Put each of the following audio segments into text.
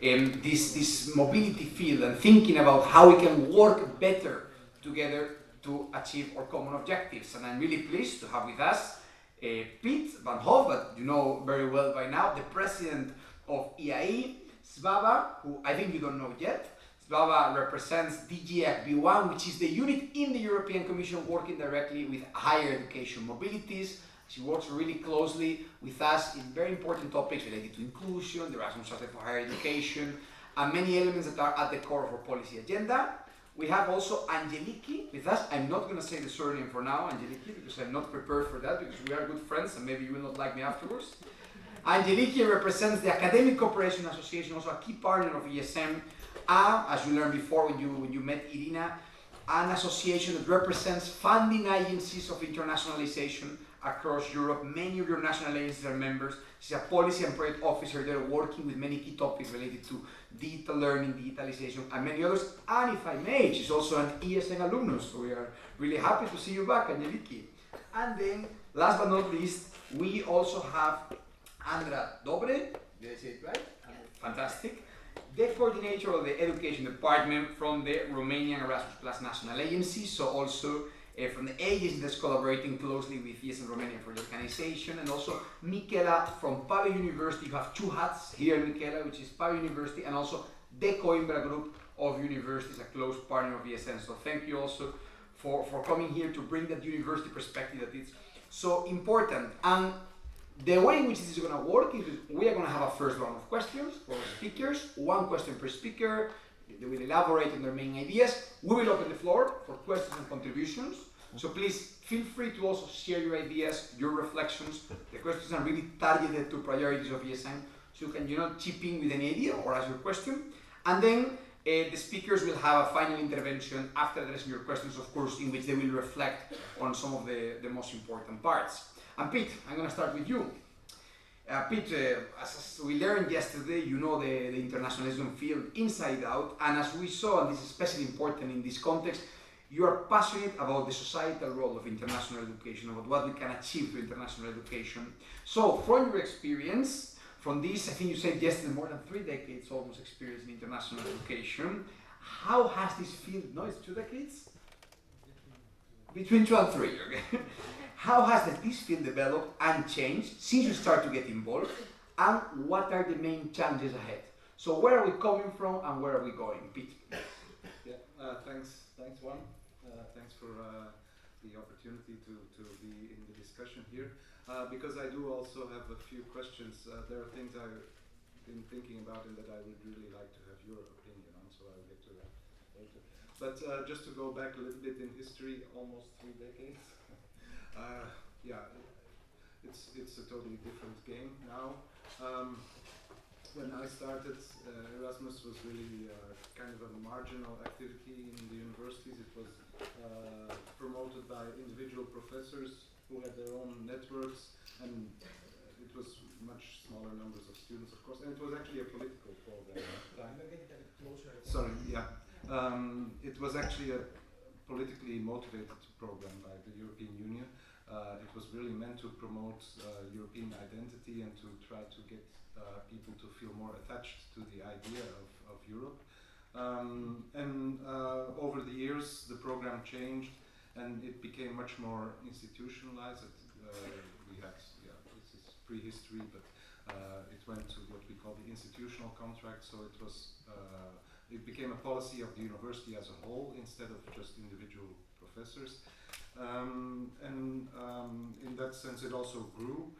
this mobility field and thinking about how we can work better together to achieve our common objectives. And I'm really pleased to have with us Piet van Hof, that you know very well by now, the president of EAE, Svava, who I think you don't know yet. Svava represents DGFB1, which is the unit in the European Commission working directly with higher education mobilities. She works really closely with us in very important topics related to inclusion, the Erasmus Charter for Higher Education, and many elements that are at the core of our policy agenda. We have also Angeliki with us. I'm not going to say the surname for now, Angeliki, because I'm not prepared for that, because we are good friends and maybe you will not like me afterwards. Angeliki represents the Academic Cooperation Association, also a key partner of ESM, as you learned before when you met Irina, an association that represents funding agencies of internationalization across Europe. Many of your national agencies are members. She's a policy and project officer there working with many key topics related to digital learning, digitalization, and many others. And if I may, she's also an ESN alumnus, so we are really happy to see you back, Angeliki. And then, last but not least, we also have Andra Dobre, did I say it right? Fantastic. The coordinator of the education department from the Romanian Erasmus Plus National Agency, so also from the agency that's collaborating closely with ESN Romania for the organization, and also Michela from Pave University. You have two hats here, Michela, which is Pave University, and also the Coimbra Group of Universities, a close partner of ESN. So thank you also for coming here to bring that university perspective that is so important. And the way in which this is going to work is we are going to have a first round of questions for speakers, one question per speaker. They will elaborate on their main ideas. We will open the floor for questions and contributions. So please feel free to also share your ideas, your reflections. The questions are really targeted to priorities of ESN, so you can chip in with any idea or ask your question. And then the speakers will have a final intervention after addressing your questions, of course, in which they will reflect on some of the most important parts. And Pete, I'm going to start with you. Pete, as we learned yesterday, you know the internationalism field inside out, and as we saw, and this is especially important in this context, you are passionate about the societal role of international education, about what we can achieve through international education. So, from your experience, from this, I think you said yesterday, more than 3 decades almost experience in international education, how has this field, no, it's 2 decades? Between 2 and 3, okay. How has this field developed and changed since you start to get involved, and what are the main challenges ahead? So where are we coming from and where are we going, Pete? Yeah, thanks Juan. Thanks for the opportunity to be in the discussion here. Because I do also have a few questions. There are things I've been thinking about and that I would really like to have your opinion on, so I'll get to that later. But just to go back a little bit in history, almost 3 decades. Yeah, it's a totally different game now. When I started, Erasmus was really kind of a marginal activity in the universities. It was promoted by individual professors who had their own networks, and it was much smaller numbers of students, of course, and it was actually a political program at the time. Sorry, yeah. It was actually a politically motivated program by the European Union. It was really meant to promote European identity and to try to get people to feel more attached to the idea of Europe. Over the years, the program changed and it became much more institutionalized. We had, this is prehistory, but it went to what we call the institutional contract. So it became a policy of the university as a whole instead of just individual professors. In that sense, it also grew.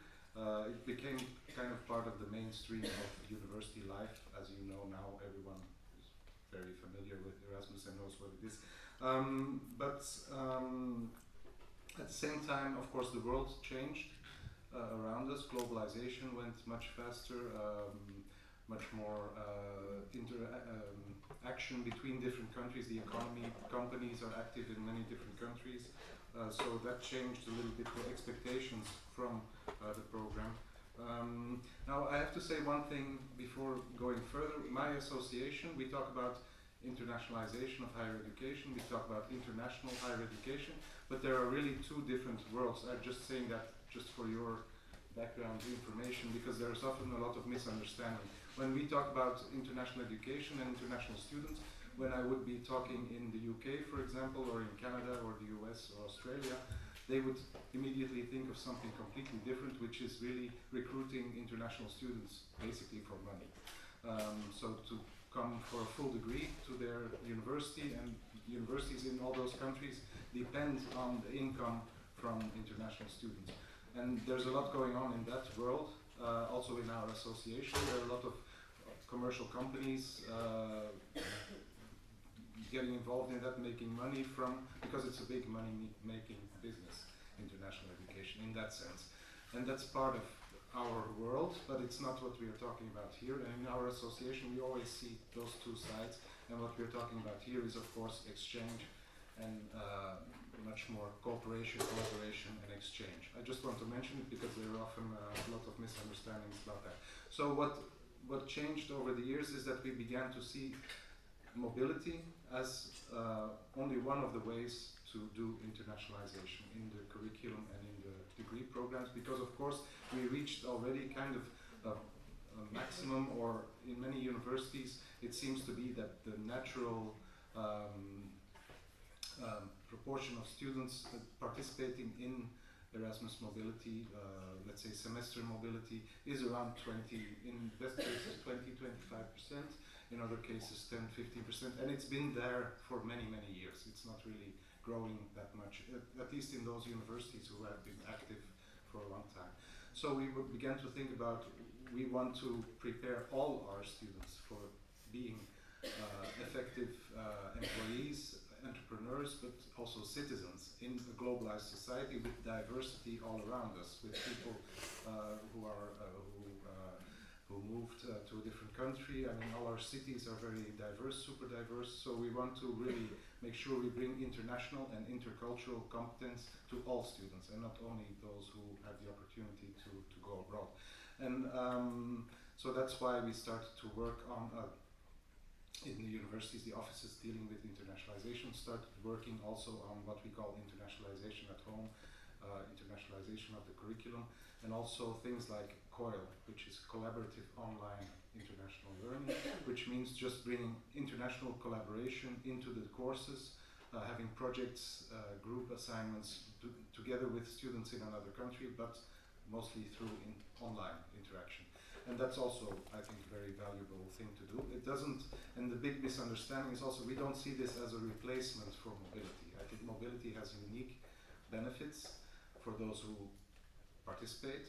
It became kind of part of the mainstream of university life. As you know now, everyone is very familiar with Erasmus and knows what it is. At the same time, of course, the world changed around us. Globalization went much faster, much more action between different countries. The economy, companies are active in many different countries. So that changed a little bit the expectations from the program. Now I have to say one thing before going further. My association, we talk about internationalization of higher education, we talk about international higher education, but there are really 2 different worlds. I'm just saying that just for your background information, because there's often a lot of misunderstanding. When we talk about international education and international students, when I would be talking in the UK, for example, or in Canada or the US or Australia, they would immediately think of something completely different, which is really recruiting international students basically for money. So to come for a full degree to their university, and universities in all those countries depend on the income from international students. And there's a lot going on in that world. Also in our association, there are a lot of commercial companies getting involved in that, making money from, because it's a big money-making business, international education, in that sense. And that's part of our world, but it's not what we are talking about here. And in our association, we always see those two sides. And what we're talking about here is, of course, exchange and much more cooperation, collaboration, and exchange. I just want to mention it because there are often a lot of misunderstandings about that. So what changed over the years is that we began to see mobility as only one of the ways to do internationalization in the curriculum and in the degree programs, because of course we reached already kind of a maximum, or in many universities it seems to be that the natural proportion of students participating in Erasmus mobility, let's say semester mobility, is around 20, in best cases 20-25%, in other cases 10-15%, and it's been there for many years. It's not really growing that much, at least in those universities who have been active for a long time. So we began to think about, we want to prepare all our students for being effective employees, entrepreneurs, but also citizens in a globalized society with diversity all around us, with people who moved to a different country. I mean, all our cities are very diverse, super diverse, so we want to really make sure we bring international and intercultural competence to all students, and not only those who have the opportunity to go abroad. And so that's why we started to work on in the universities, the offices dealing with internationalization started working also on what we call internationalization at home, internationalization of the curriculum, and also things like COIL, which is Collaborative Online International Learning, which means just bringing international collaboration into the courses, having projects, group assignments together with students in another country, but mostly through online interaction. And that's also, I think, a very valuable thing to do. It doesn't, and the big misunderstanding is also we don't see this as a replacement for mobility. I think mobility has unique benefits for those who participate.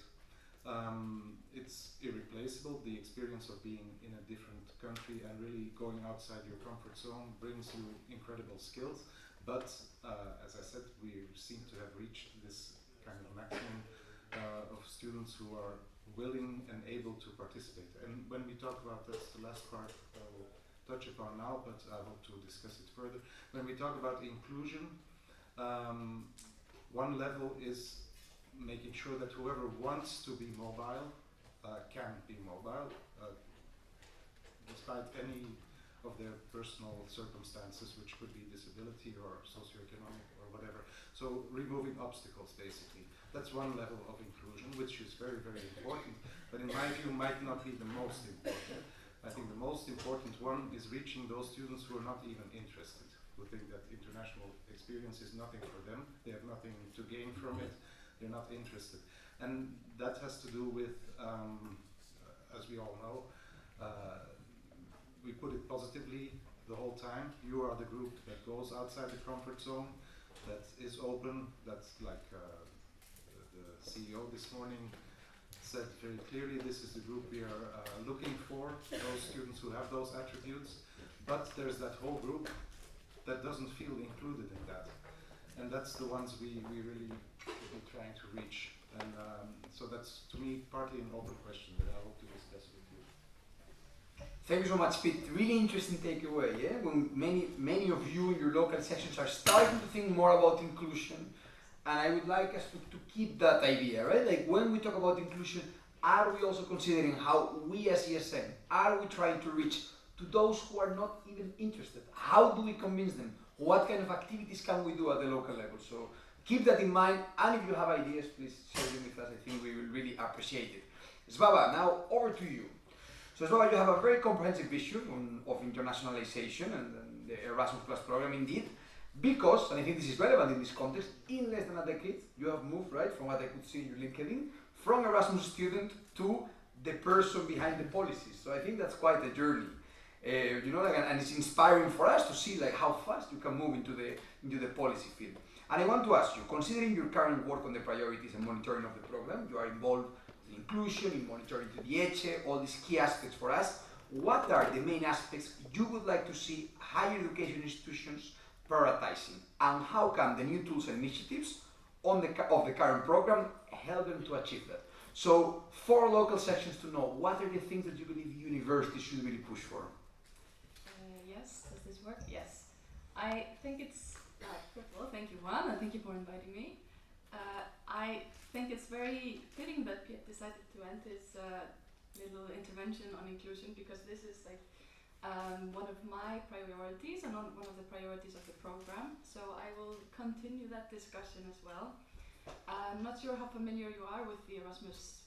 It's irreplaceable. The experience of being in a different country and really going outside your comfort zone brings you incredible skills. But as I said, we seem to have reached this kind of maximum of students who are willing and able to participate. And when we talk about, that's the last part I will touch upon now, but I hope to discuss it further. When we talk about inclusion, one level is making sure that whoever wants to be mobile can be mobile, despite any of their personal circumstances, which could be disability or socioeconomic or whatever. So removing obstacles, basically. That's one level of inclusion, which is very important, but in my view might not be the most important. I think the most important one is reaching those students who are not even interested, who think that international experience is nothing for them, they have nothing to gain from it, they're not interested. And that has to do with, as we all know, we put it positively the whole time. You are the group that goes outside the comfort zone, that is open, that's like the CEO this morning said very clearly, this is the group we are looking for, those students who have those attributes, but there's that whole group that doesn't feel included in that. And that's the ones we really should be trying to reach. And so that's, to me, partly an open question that I hope to discuss with you. Thank you so much, Pete. Really interesting takeaway. Yeah? When many of you in your local sections are starting to think more about inclusion, and I would like us to keep that idea, right? Like when we talk about inclusion, are we also considering how we as ESN, are we trying to reach to those who are not even interested? How do we convince them? What kind of activities can we do at the local level? So keep that in mind, and if you have ideas, please share them with us. I think we will really appreciate it. Svava, now over to you. So Slova, you have a very comprehensive vision of internationalization and the Erasmus Plus program indeed, because, and I think this is relevant in this context, in less than a decade you have moved, right, from what I could see in your LinkedIn, from Erasmus student to the person behind the policies. So I think that's quite a journey. You know, like, and it's inspiring for us to see like how fast you can move into the policy field. And I want to ask you, considering your current work on the priorities and monitoring of the program, you are involved in inclusion, in monitoring to the EGM, all these key aspects for us. What are the main aspects you would like to see higher education institutions prioritizing, and how can the new tools and initiatives of the current program help them to achieve that? So, for local sections to know, what are the things that you believe universities should really push for? Yes, does this work? Yes. I think it's, first of all, thank you Juan, and thank you for inviting me. I think it's very fitting that Piet decided to end his little intervention on inclusion, because this is like one of my priorities and one of the priorities of the program. So I will continue that discussion as well. I'm not sure how familiar you are with the Erasmus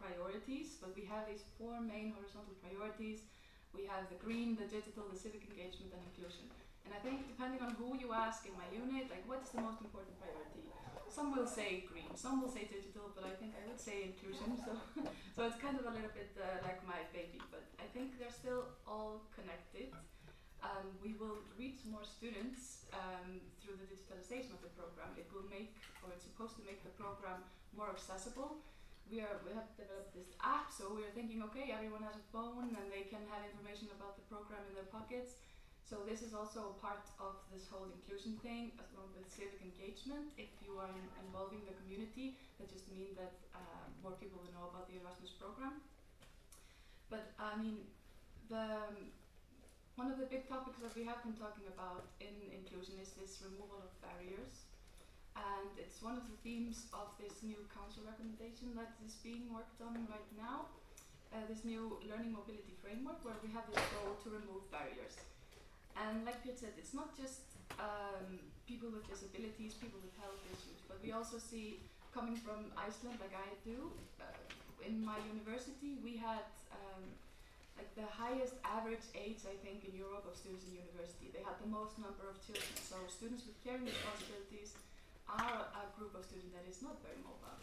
priorities, but we have these four main horizontal priorities. We have the green, the digital, the civic engagement, and inclusion. And I think depending on who you ask in my unit, like what's the most important priority? Some will say green, some will say digital, but I think I would say inclusion. So it's kind of a little bit like my baby, but I think they're still all connected. We will reach more students through the digitalization of the program. It will make, or it's supposed to make the program more accessible. We have developed this app, so we're thinking, okay, everyone has a phone and they can have information about the program in their pockets. So this is also part of this whole inclusion thing, along with civic engagement. If you are involving the community, that just means that more people will know about the Erasmus program. But I mean, one of the big topics that we have been talking about in inclusion is this removal of barriers. And it's one of the themes of this new council recommendation that is being worked on right now, this new learning mobility framework, where we have this goal to remove barriers. And like Piet said, it's not just people with disabilities, people with health issues, but we also see, coming from Iceland like I do, in my university we had like the highest average age, I think, in Europe of students in university. They had the most number of children. So students with caring responsibilities are a group of students that is not very mobile.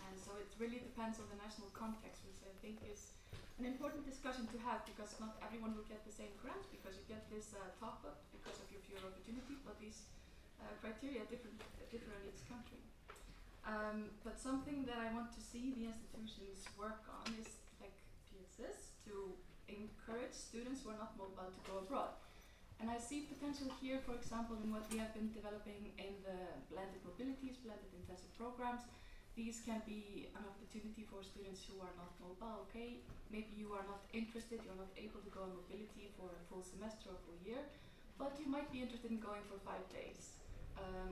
And so it really depends on the national context, which I think is an important discussion to have, because not everyone will get the same grants, because you get this top up because of your fewer opportunity, but these criteria differ in each country. But something that I want to see the institutions work on is, like Piet says, to encourage students who are not mobile to go abroad. And I see potential here, for example, in what we have been developing in the blended mobilities, blended intensive programs. These can be an opportunity for students who are not mobile. Okay, maybe you are not interested, you're not able to go on mobility for a full semester or full year, but you might be interested in going for 5 days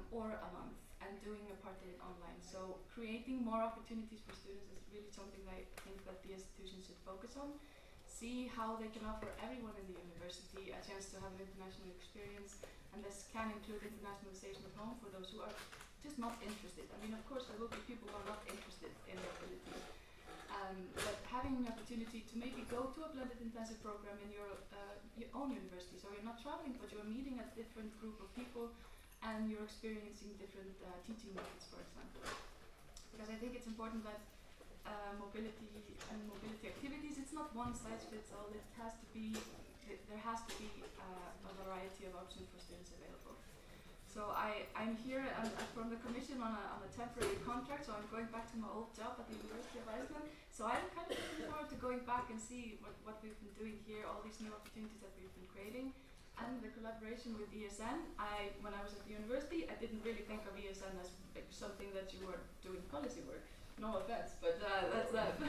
or a month and doing a part day online. So creating more opportunities for students is really something I think that the institutions should focus on. See how they can offer everyone in the university a chance to have an international experience, and this can include internationalization at home for those who are just not interested. I mean, of course, there will be people who are not interested in mobility, but having an opportunity to maybe go to a blended intensive program in your own university, so you're not traveling, but you're meeting a different group of people, and you're experiencing different teaching methods, for example. Because I think it's important that mobility and mobility activities, it's not one size fits all. It has to be, there has to be a variety of options for students available. So I'm here from the Commission on a temporary contract, so I'm going back to my old job at the University of Iceland. So I'm kind of looking forward to going back and see what we've been doing here, all these new opportunities that we've been creating, and the collaboration with ESN. When I was at the university, I didn't really think of ESN as like something that you were doing policy work. No offense, but that's that.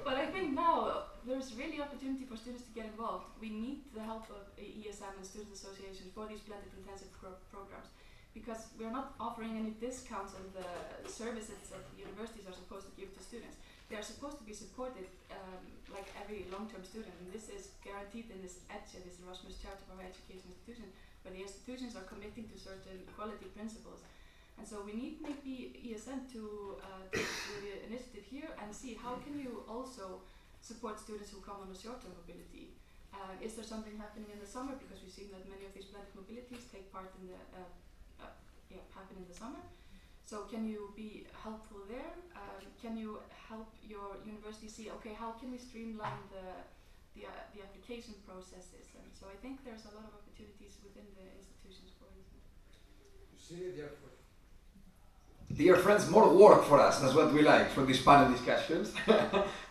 But I think now there's really opportunity for students to get involved. We need the help of ESM and student associations for these blended intensive programs, because we're not offering any discounts on the services that the universities are supposed to give to students. They are supposed to be supported like every long-term student, and this is guaranteed in this ECHE, this Erasmus Charter for Higher Education Institution, where the institutions are committing to certain quality principles. And so we need maybe ESN to take the initiative here and see how can you also support students who come on a short-term mobility? Is there something happening in the summer? Because we've seen that many of these blended mobilities take part in the happen in the summer. So can you be helpful there? Can you help your university see, okay, how can we streamline the application processes? And so I think there's a lot of opportunities within the institutions for this. You see, dear friends, more work for us. That's what we like from these panel discussions.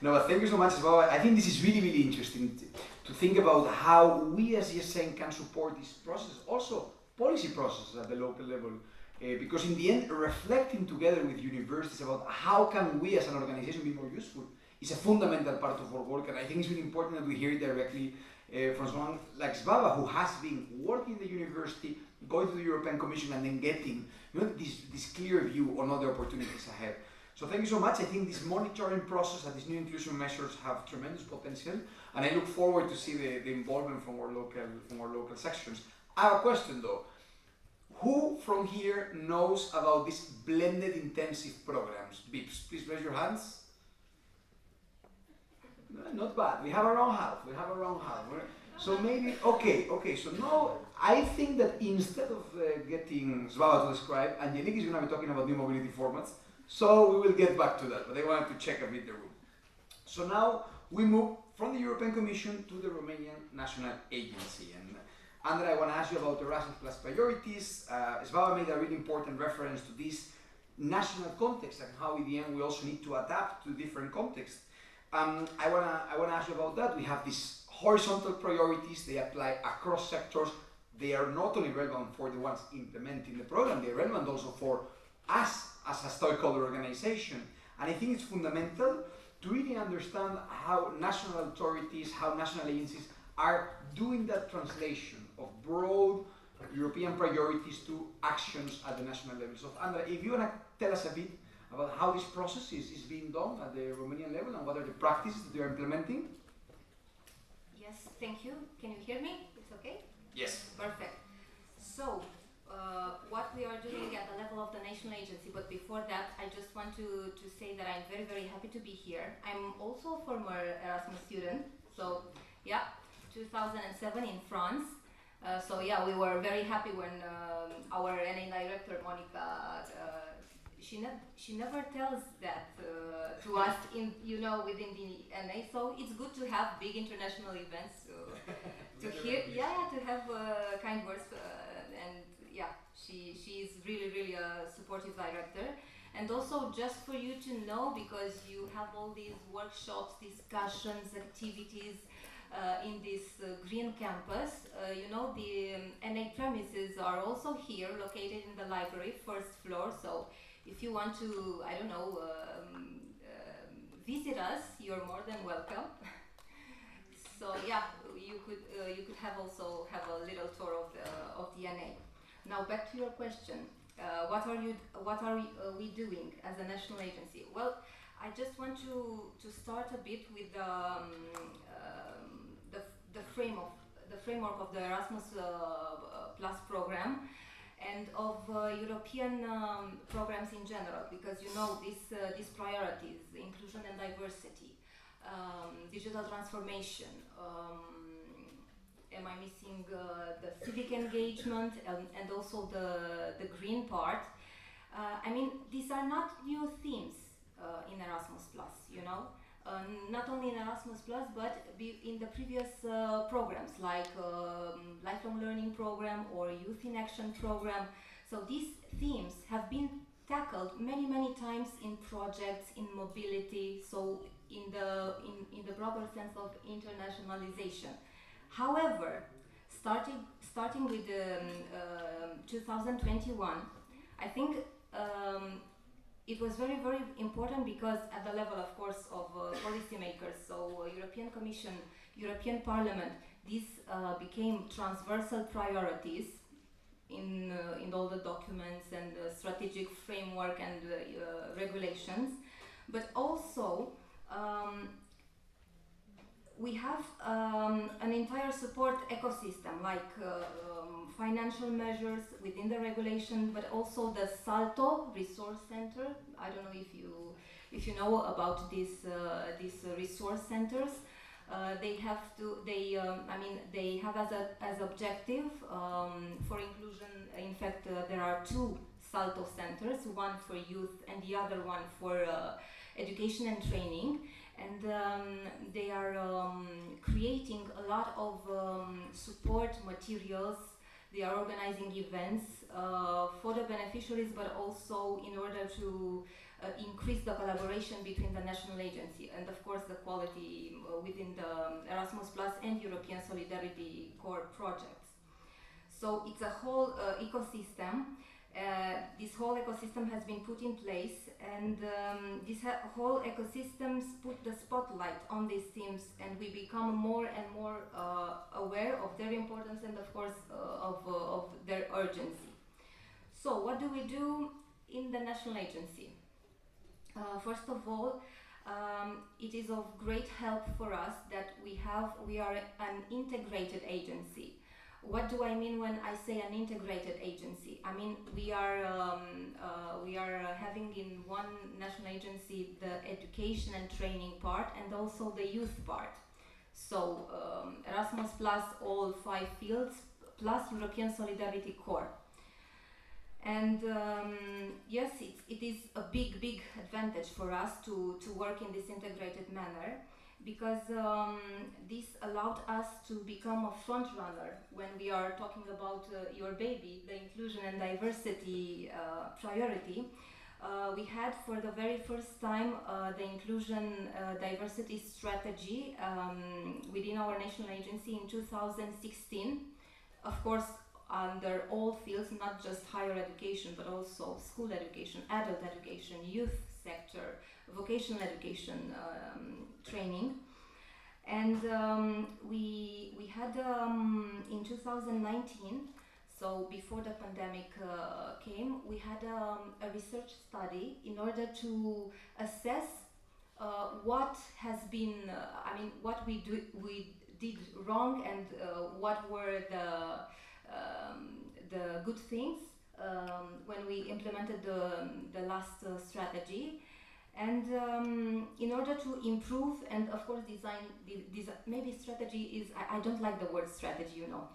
No, but thank you so much, Svava. I think this is really, really interesting to think about how we as ESN can support this process, also policy processes at the local level. Because in the end, reflecting together with universities about how can we as an organization be more useful is a fundamental part of our work, and I think it's really important that we hear it directly from someone like Svava, who has been working in the university, going to the European Commission, and then getting this clear view on all the opportunities ahead. So thank you so much. I think this monitoring process and these new inclusion measures have tremendous potential, and I look forward to see the involvement from our local sections. I have a question though. Who from here knows about these blended intensive programs? BIPs, please raise your hands. No, not bad. We have around half. So maybe, okay. So now I think that instead of getting Svava to describe, Angelique is going to be talking about new mobility formats. So we will get back to that, but I wanted to check a bit the room. So now we move from the European Commission to the Romanian National Agency. And Andrea, I want to ask you about Erasmus Plus priorities. Svava made a really important reference to this national context and how in the end we also need to adapt to different contexts. I want to ask you about that. We have these horizontal priorities. They apply across sectors. They are not only relevant for the ones implementing the program, they are relevant also for us as a stakeholder organization. And I think it's fundamental to really understand how national authorities, how national agencies are doing that translation of broad European priorities to actions at the national level. So Andrea, if you want to tell us a bit about how this process is being done at the Romanian level and what are the practices that you are implementing? Yes, thank you. Can you hear me? It's okay? Yes. Perfect. So, what we are doing at the level of the national agency, but before that, I just want to say that I'm very, very happy to be here. I'm also a former Erasmus student, so yeah, 2007 in France. So yeah, we were very happy when our NA director, Monica, she never tells that to us within the NA. So it's good to have big international events to hear, to have kind words, and yeah, she is really a supportive director. And also just for you to know, because you have all these workshops, discussions, activities in this green campus, the NA premises are also here, located in the library, first floor. So if you want to, I don't know, visit us, you're more than welcome. So yeah, you could have a little tour of the NA. Now back to your question. What are we doing as a national agency? Well, I just want to start a bit with the framework of the Erasmus Plus program and of European programs in general, because these priorities: inclusion and diversity, digital transformation. Am I missing the civic engagement and also the green part? I mean, these are not new themes in Erasmus Plus, not only in Erasmus Plus, but in the previous programs like Lifelong Learning Program or Youth in Action Program. So these themes have been tackled many times in projects, in mobility, so in the broader sense of internationalization. However, starting with 2021, I think it was very important, because at the level, of course, of policymakers, so European Commission, European Parliament, these became transversal priorities in all the documents and the strategic framework and regulations, but also we have an entire support ecosystem, like financial measures within the regulation, but also the Salto Resource Center. I don't know if if you know about these resource centers, they have as objective for inclusion. In fact, there are two Salto centers, one for youth and the other one for education and training, and they are creating a lot of support materials. They are organizing events for the beneficiaries, but also in order to increase the collaboration between the national agency and of course the quality within the Erasmus Plus and European Solidarity Core projects. So it's a whole ecosystem. This whole ecosystem has been put in place, and this whole ecosystem put the spotlight on these themes, and we become more and more aware of their importance and of course of their urgency. So what do we do in the national agency? First of all, it is of great help for us that we are an integrated agency. What do I mean when I say an integrated agency? I mean we are having in one national agency the education and training part and also the youth part. So Erasmus Plus all 5 fields plus European Solidarity Core. And yes, it is a big advantage for us to work in this integrated manner, because this allowed us to become a front runner when we are talking about your baby, the inclusion and diversity priority. We had for the very first time the inclusion diversity strategy within our national agency in 2016. Of course, under all fields, not just higher education, but also school education, adult education, youth sector, vocational education training. And we had in 2019, so before the pandemic came, we had a research study in order to assess what has been, what we did wrong, and what were the good things when we implemented the last strategy, and in order to improve and of course design maybe strategy is, I don't like the word strategy, you know,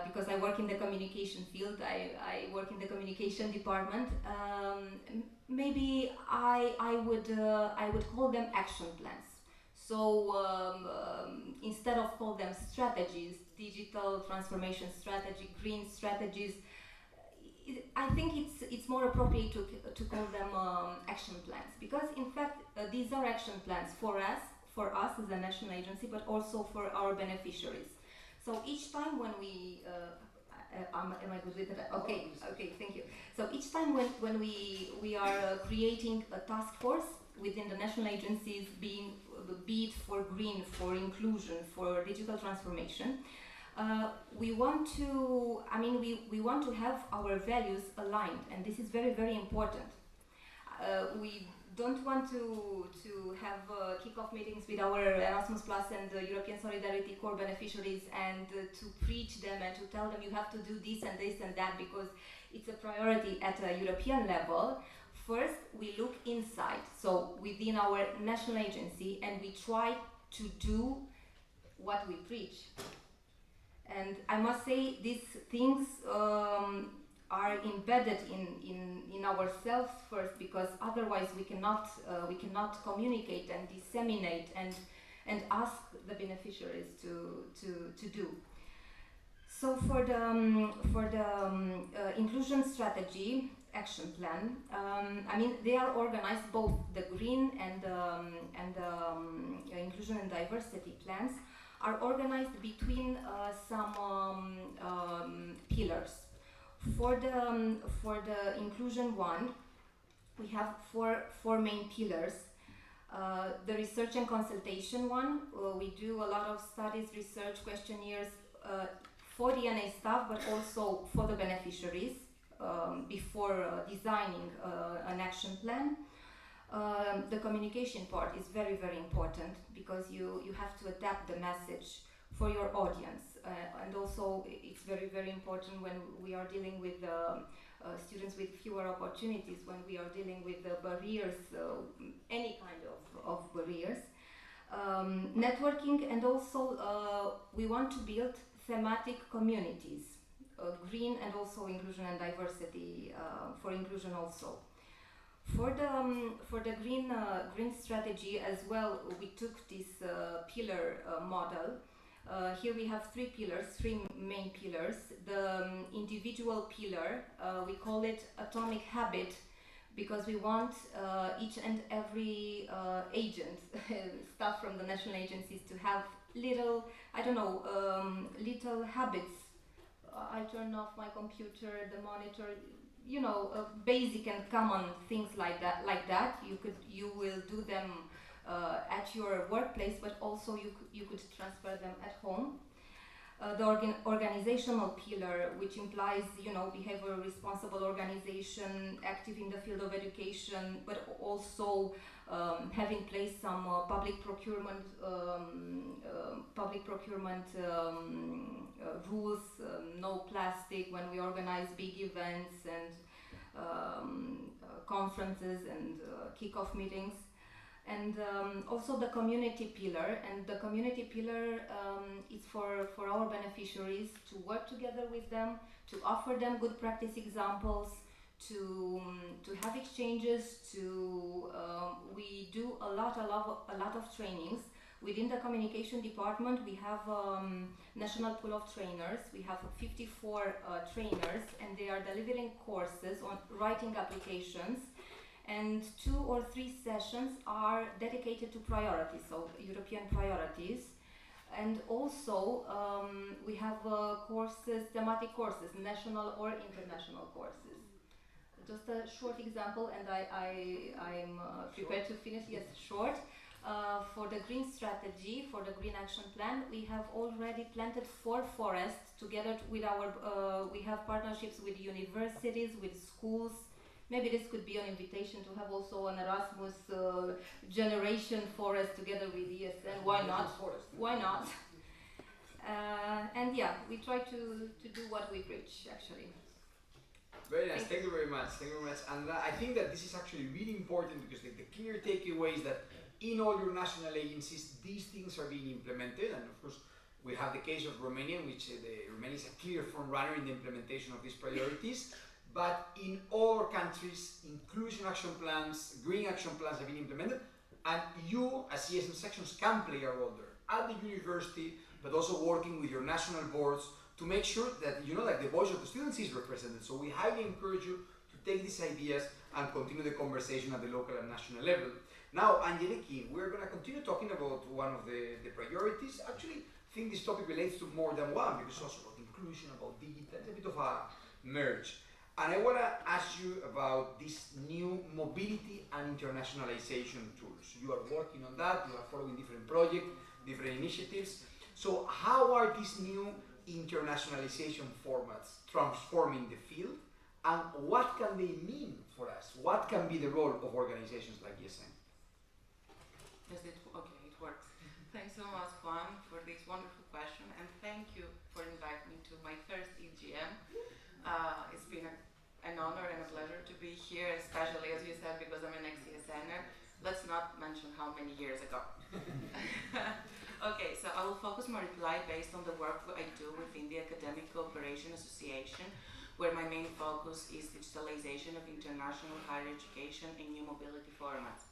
because I work in the communication field, I work in the communication department. Maybe I would call them action plans. So instead of call them strategies, digital transformation strategy, green strategies, I think it's more appropriate to call them action plans, because in fact these are action plans for us as a national agency, but also for our beneficiaries. So each time when we am I good with that? Okay, thank you. So each time when we are creating a task force within the national agencies, be it for green, for inclusion, for digital transformation, we want to have our values aligned, and this is very important. We don't want to have kick-off meetings with our Erasmus Plus and European Solidarity Core beneficiaries and to preach them and to tell them you have to do this and this and that because it's a priority at a European level. First, we look inside, so within our national agency, and we try to do what we preach. And I must say these things are embedded in ourselves first, because otherwise we cannot communicate and disseminate and ask the beneficiaries to do. So for the inclusion strategy action plan, they are organized, both the green and the inclusion and diversity plans are organized between some pillars. For the inclusion one, we have four main pillars. The research and consultation one, we do a lot of studies, research, questionnaires for the NA staff, but also for the beneficiaries before designing an action plan. The communication part is very important, because you have to adapt the message for your audience and also it's very, very important when we are dealing with students with fewer opportunities, when we are dealing with barriers, any kind of barriers. Networking, and also we want to build thematic communities, green and also inclusion and diversity, for inclusion also. For the green strategy as well, we took this pillar model. Here we have three pillars, three main pillars. The individual pillar, we call it atomic habit, because we want each and every agent, staff from the national agencies, to have little, I don't know, little habits. I turn off my computer, the monitor, you know, basic and common things like that. You will do them at your workplace, but also you could transfer them at home. The organizational pillar, which implies, you know, behavior responsible organization, active in the field of education, but also having placed some public procurement rules, no plastic when we organize big events and conferences and kick-off meetings. And also the community pillar, and the community pillar is for our beneficiaries to work together with them, to offer them good practice examples, to have exchanges, we do a lot of trainings. Within the communication department we have national pool of trainers. We have 54 trainers, and they are delivering courses on writing applications, and 2 or 3 sessions are dedicated to priorities, so European priorities. And also we have courses, thematic courses, national or international courses. Just a short example, and I'm prepared to finish. Yes, short. For the green strategy, for the green action plan, we have already planted 4 forests together with our, we have partnerships with universities, with schools. Maybe this could be an invitation to have also an Erasmus generation forest together with ESN. Why not? Why not? And yeah, we try to do what we preach, actually. Very nice. Thank you very much. Thank you very much. And I think that this is actually really important, because the clear takeaway is that in all your national agencies, these things are being implemented. And of course, we have the case of Romania, in which Romania is a clear front runner in the implementation of these priorities. But in all countries, inclusion action plans, green action plans have been implemented, and you as ESM sections can play a role there at the university, but also working with your national boards to make sure that, you know, like, the voice of the students is represented. So we highly encourage you to take these ideas and continue the conversation at the local and national level. Now, Angeliki, we're going to continue talking about one of the priorities. Actually, I think this topic relates to more than one, because it's also about inclusion, about digital, it's a bit of a merge. And I want to ask you about this new mobility and internationalization tools. You are working on that, you are following different projects, different initiatives. So how are these new internationalization formats transforming the field, and what can they mean for us? What can be the role of organizations like ESN? Okay, it works. Thanks so much, Juan, for this wonderful question, and thank you for inviting me to my first EGM. It's been an honor and a pleasure to be here, especially, as you said, because I'm an ex-ESNer. Let's not mention how many years ago. Okay, so I will focus my reply based on the work I do within the Academic Cooperation Association, where my main focus is digitalization of international higher education in new mobility formats.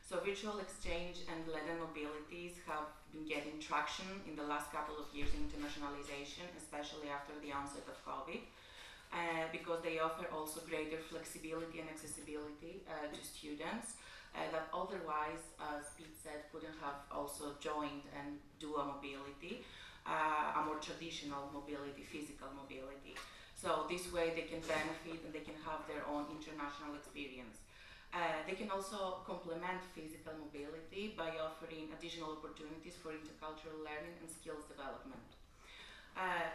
So virtual exchange and blended mobilities have been getting traction in the last couple of years in internationalization, especially after the onset of COVID, because they offer also greater flexibility and accessibility to students that otherwise, as Pete said, couldn't have also joined and do a mobility, a more traditional mobility, physical mobility. So this way they can benefit and they can have their own international experience. They can also complement physical mobility by offering additional opportunities for intercultural learning and skills development.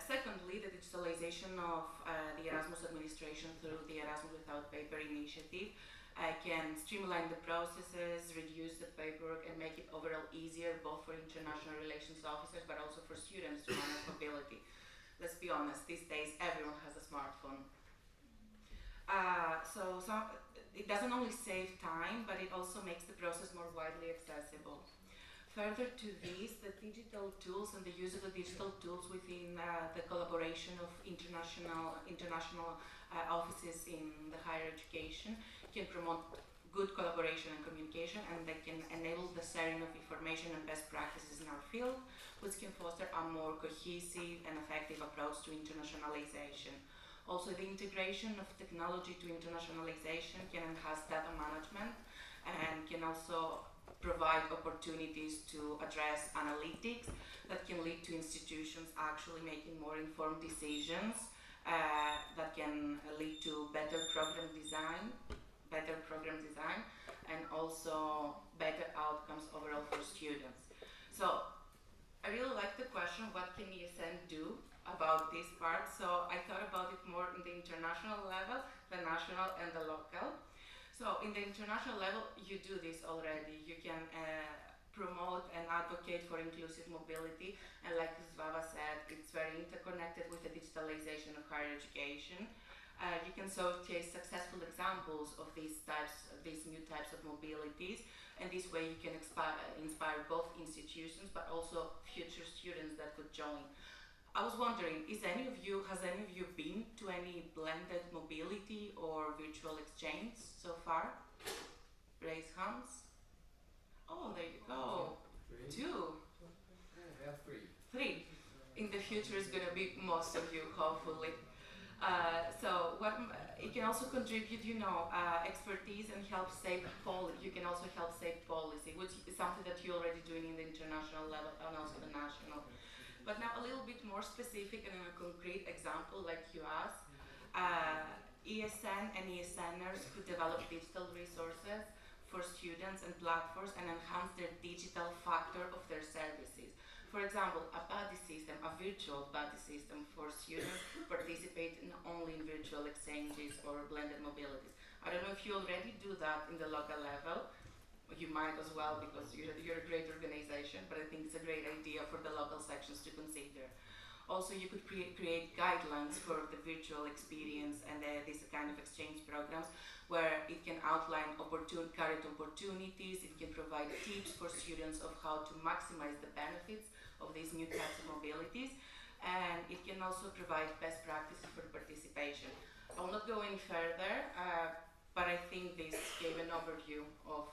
Secondly, the digitalization of the Erasmus administration through the Erasmus Without Paper initiative can streamline the processes, reduce the paperwork, and make it overall easier both for international relations officers but also for students to manage mobility. honest, these days everyone has a smartphone. So it doesn't only save time, but it also makes the process more widely accessible. Further to this, the digital tools and the use of the digital tools within the collaboration of international offices in the higher education can promote good collaboration and communication, and they can enable the sharing of information and best practices in our field, which can foster a more cohesive and effective approach to internationalization. Also, the integration of technology to internationalization can enhance data management and can also provide opportunities to address analytics that can lead to institutions actually making more informed decisions that can lead to better program design, and also better outcomes overall for students. So I really like the question, what can ESN do about this part? So I thought about it more in the international level, the national and the local. So in the international level, you do this already. You can promote and advocate for inclusive mobility, and like Zvava said, it's very interconnected with the digitalization of higher education. You can showcase successful examples of these new types of mobilities, and this way you can inspire both institutions but also future students that could join. I was wondering, has any of you been to any blended mobility or virtual exchange so far? Raise hands. Oh, there you go. Two. We have Three. In the future is going to be most of you, hopefully. So what it can also contribute, expertise and help shape policy. You can also help shape policy, which is something that you're already doing in the international level and also the national. But now a little bit more specific and in a concrete example, like you asked, ESN and ESNers could develop digital resources for students and platforms and enhance their digital factor of their services. For example, a buddy system, a virtual buddy system for students participate in only in virtual exchanges or blended mobilities. I don't know if you already do that in the local level. You might as well, because you're a great organization, but I think it's a great idea for the local sections to consider. Also, you could create guidelines for the virtual experience and these kind of exchange programs where it can outline current opportunities, it can provide tips for students of how to maximize the benefits of these new types of mobilities, and it can also provide best practices for participation. I will not go any further, but I think this gave an overview of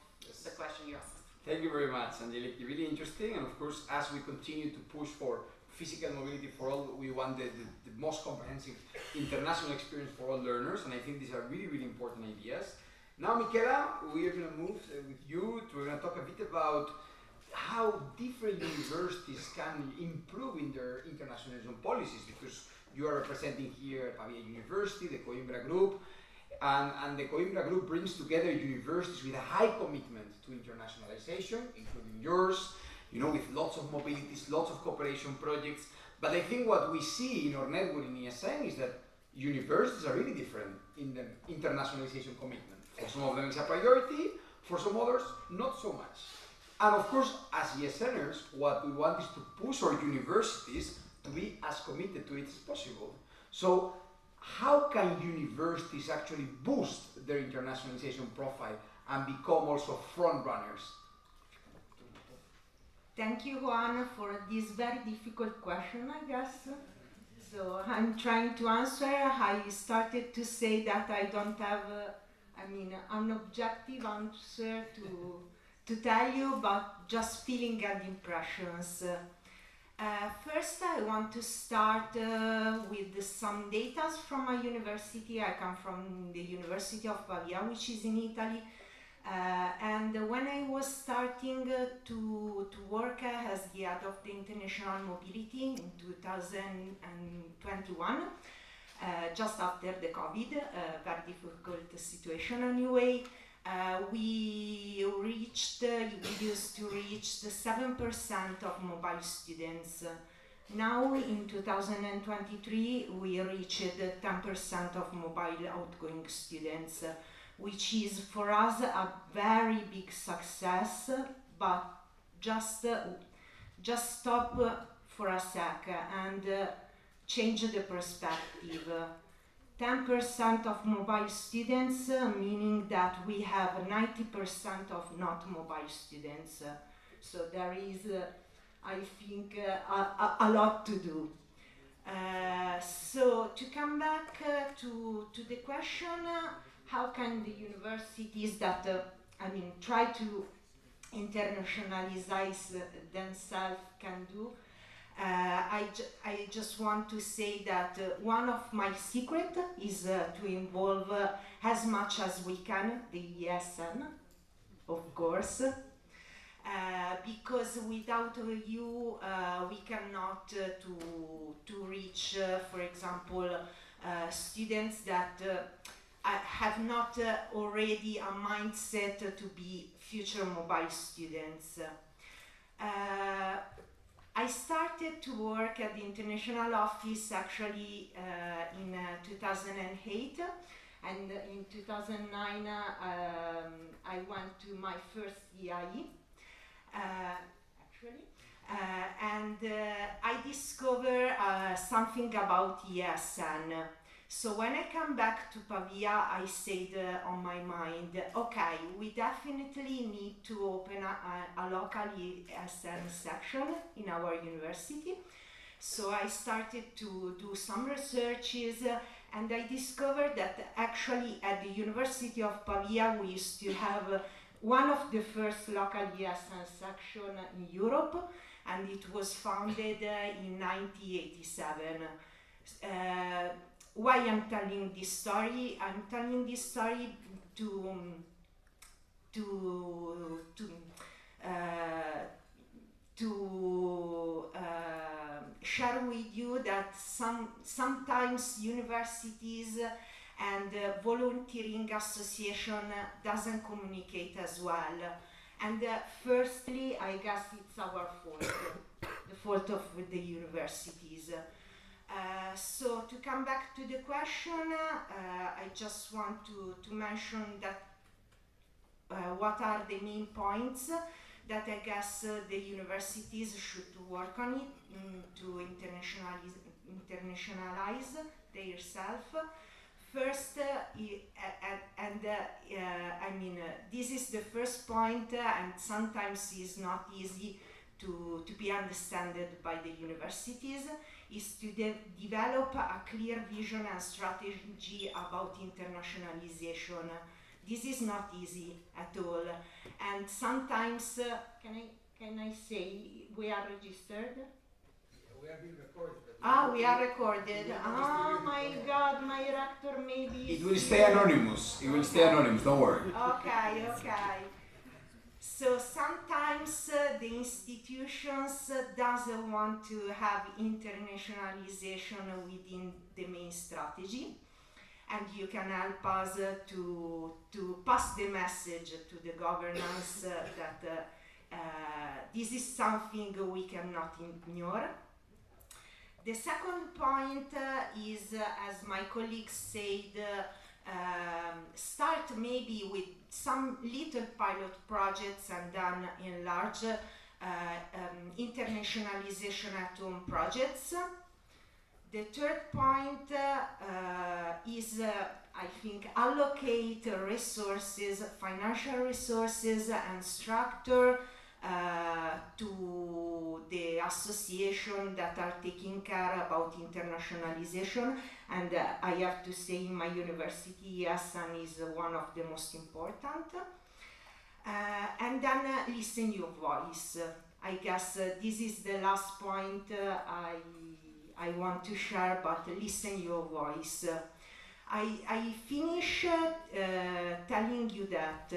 the question you asked. Thank you very much, Angelique. Really interesting, and of course, as we continue to push for physical mobility for all, we want the most comprehensive international experience for all learners, and I think these are really, really important ideas. Now, Michela, we are going to move with you we're going to talk a bit about how different universities can improve in their internationalization policies, because you are representing here Pavia University, the Coimbra Group, and the Coimbra Group brings together universities with a high commitment to internationalization, including yours, with lots of mobilities, lots of cooperation projects. But I think what we see in our network in ESN is that universities are really different in the internationalization commitment. For some of them it's a priority, for some others not so much. And of course, as ESNers, what we want is to push our universities to be as committed to it as possible. So how can universities actually boost their internationalization profile and become also front runners? Thank you, Juan, for this very difficult question, I guess. So I'm trying to answer. I started to say that I don't have, an objective answer to tell you, but just feeling and impressions. First, I want to start with some data from my university. I come from the University of Pavia, which is in Italy. And when I was starting to work as the head of the international mobility in 2021, just after the COVID, very difficult situation anyway, we used to reach the 7% of mobile students. Now in 2023 we reached 10% of mobile outgoing students, which is for us a very big success. But just stop for a sec and change the perspective. 10% of mobile students, meaning that we have 90% of not mobile students. So there is, I think, a lot to do. So to come back to the question, how can the universities that, try to internationalize themselves can do? I just want to say that one of my secrets is to involve as much as we can the ESN, of course, because without you we cannot to reach, for example, students that have not already a mindset to be future mobile students. I started to work at the international office actually in 2008, and in 2009 I went to my first EIE and I discovered something about ESN. So when I come back to Pavia, I said on my mind, okay, we definitely need to open a local ESN section in our university. So I started to do some researches and I discovered that actually at the University of Pavia we used to have one of the first local ESN section in Europe, and it was founded in 1987. Why I'm telling this story? I'm telling this story to share with you that sometimes universities and volunteering association doesn't communicate as well. And firstly, I guess it's our fault, the fault of the universities. So to come back to the question, I just want to mention that what are the main points that I guess the universities should work on it to internationalize themselves. First, this is the first point, and sometimes is not easy to be understood by the universities, is to develop a clear vision and strategy about internationalization. This is not easy at all, and sometimes, can I say we are registered? We are being recorded. We are recorded. Oh my God, my rector maybe. It will stay anonymous. It will stay anonymous. Don't worry. Okay. So sometimes the institutions doesn't want to have internationalization within the main strategy, and you can help us to pass the message to the governance that this is something we cannot ignore. The second point is, as my colleagues said, start maybe with some little pilot projects and then enlarge internationalization at home projects. The third point is, I think, allocate resources, financial resources and structure to the association that are taking care about internationalization, and I have to say in my university ESN is one of the most important. And then listen your voice. I guess this is the last point I want to share, but listen your voice. I finish telling you that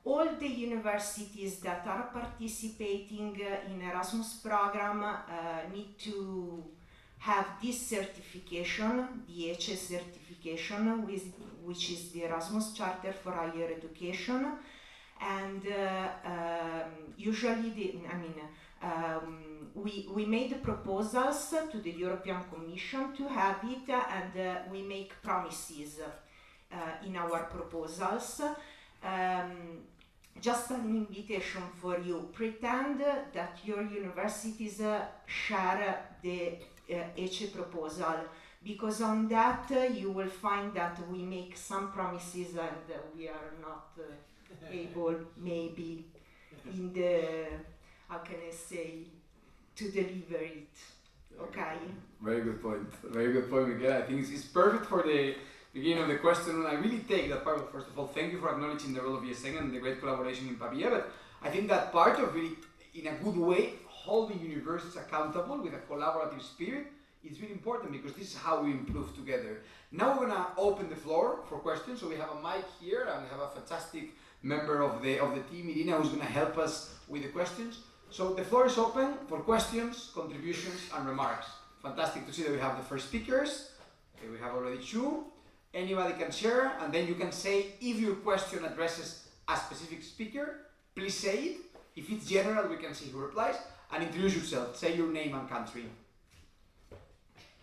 all the universities that are participating in Erasmus program need to have this certification, the HS certification, which is the Erasmus Charter for Higher Education, and usually we made proposals to the European Commission to have it, and we make promises in our proposals. Just an invitation for you. Pretend that your universities share the ECE proposal, because on that you will find that we make some promises and we are not able maybe in the, how can I say, to deliver it. Okay. Very good point. Very good point, Miguel. I think it's perfect for the beginning of the question. And I really take that part. First of all, thank you for acknowledging the role of ESN and the great collaboration in Pavia. But I think that part of really, in a good way, holding universities accountable with a collaborative spirit is really important, because this is how we improve together. Now we're gonna open the floor for questions. So we have a mic here, and we have a fantastic member of the team, Irina, who's gonna help us with the questions. So the floor is open for questions, contributions, and remarks. Fantastic to see that we have the first speakers. Okay, we have already 2. Anybody can share, and then you can say if your question addresses a specific speaker, please say it. If it's general, we can see who replies. And introduce yourself. Say your name and country.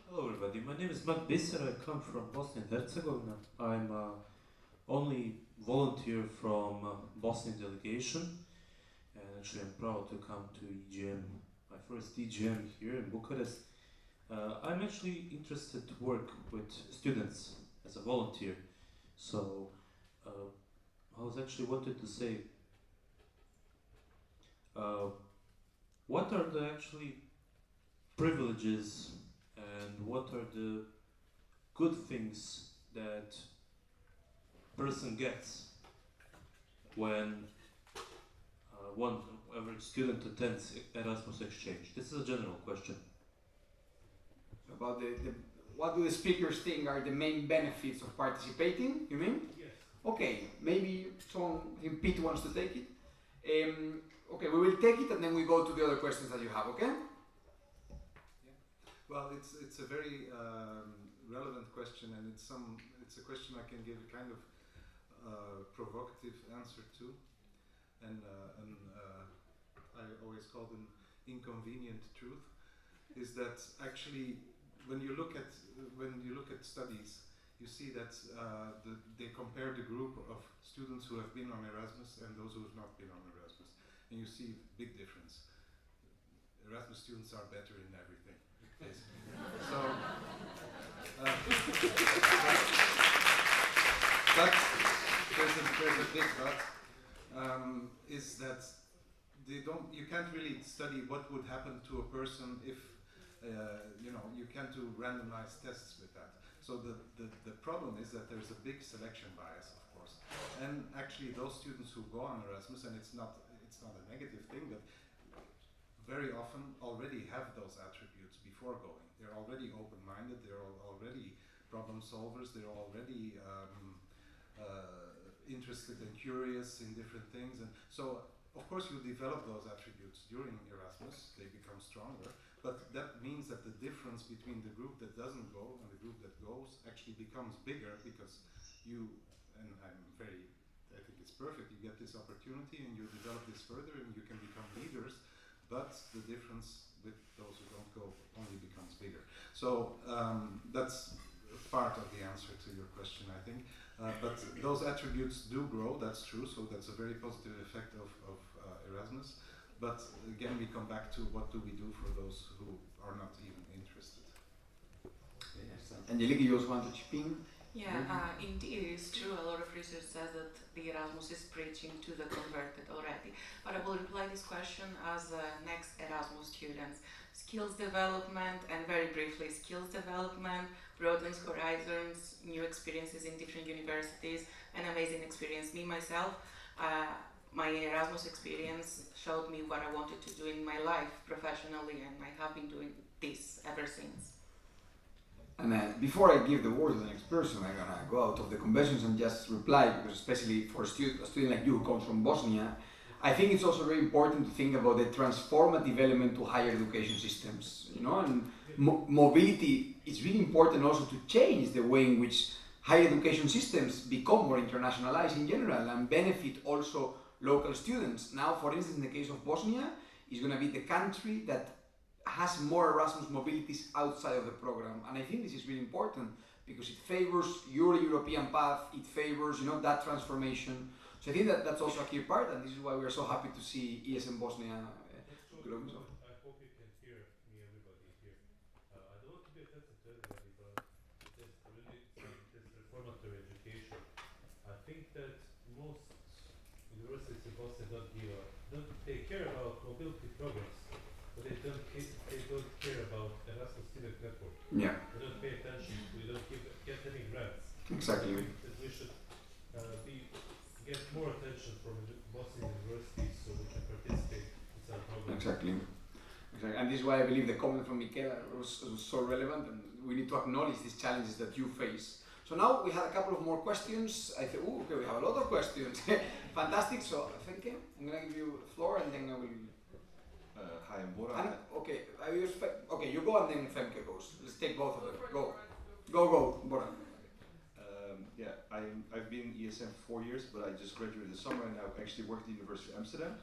Hello everybody, my name is Matt Bisser, I come from Bosnia and Herzegovina. I'm only volunteer from Bosnian delegation, and actually I'm proud to come to EGM, my first EGM here in Bucharest. I'm actually interested to work with students as a volunteer, so I was actually wanted to say, what are the actually privileges and what are the good things that person gets when one average student attends Erasmus exchange? This is a general question. About what do the speakers think are the main benefits of participating, you mean? Yes. Okay, maybe someone, I think Pete wants to take it. Okay, we will take it and then we go to the other questions that you have, okay? Well, it's a very relevant question, and it's a question I can give a kind of provocative answer to, and I always call them inconvenient truth. Is that actually when you look at studies, you see that they compare the group of students who have been on Erasmus and those who have not been on Erasmus, and you see big difference. Erasmus students are better in everything. So, but there's a big but, is that you can't really study what would happen to a person if, you can't do randomized tests with that. So the problem is that there's a big selection bias, of course. And actually those students who go on Erasmus, and it's not a negative thing, but very often already have those attributes before going. They're already open-minded, they're already problem solvers, they're already interested and curious in different things. And so, of course, you develop those attributes during Erasmus, they become stronger, but that means that the difference between the group that doesn't go and the group that goes actually becomes bigger, because you, and I think it's perfect, you get this opportunity and you develop this further and you can become leaders, but the difference with those who don't go only becomes bigger. So that's part of the answer to your question, I think. But those attributes do grow, that's true, so that's a very positive effect of Erasmus. But again, we come back to what do we do for those who are not even interested. Yes. Angelique, you also want to chip in? Yeah, indeed, it's true. A lot of research says that the Erasmus is preaching to the converted already. But I will reply this question as next Erasmus students. Skills development, and very briefly, skills development broadens horizons, new experiences in different universities, an amazing experience. Me, myself, my Erasmus experience showed me what I wanted to do in my life professionally, and I have been doing this ever since. And before I give the word to the next person, I'm gonna go out of the conventions and just reply, because especially for a student like you who comes from Bosnia, I think it's also very important to think about the transformative element to higher education systems, and mobility is really important also to change the way in which higher education systems become more internationalized in general and benefit also local students. Now, for instance, in the case of Bosnia, it's gonna be the country that has more Erasmus mobilities outside of the program, and I think this is really important because it favors your European path, it favors that transformation. So I think that's also a key part, and this is why we are so happy to see ESM Bosnia growing. I hope you can hear me, everybody here. I discussed it earlier, but it is really this reformatory education. I think that most universities in Bosnia don't they care about mobility programs, but they don't care about Erasmus student network. Yeah, They don't pay attention. We don't get any grants. exactly. I think that we should get more attention from Bosnian universities so we can participate in some programs. Exactly. And this is why I believe the comment from Michela was so relevant, and we need to acknowledge these challenges that you face. So now we have a couple of more questions. I think, okay, we have a lot of questions. Fantastic. So thank you. I'm gonna give you the floor, and then I will. Hi, I'm Bora. Okay, okay, you go, and then Femke goes. Let's take both of them. Go, Bora. Yeah, I've been in ESM for 4 years, but I just graduated this summer, and I actually worked at the University of Amsterdam.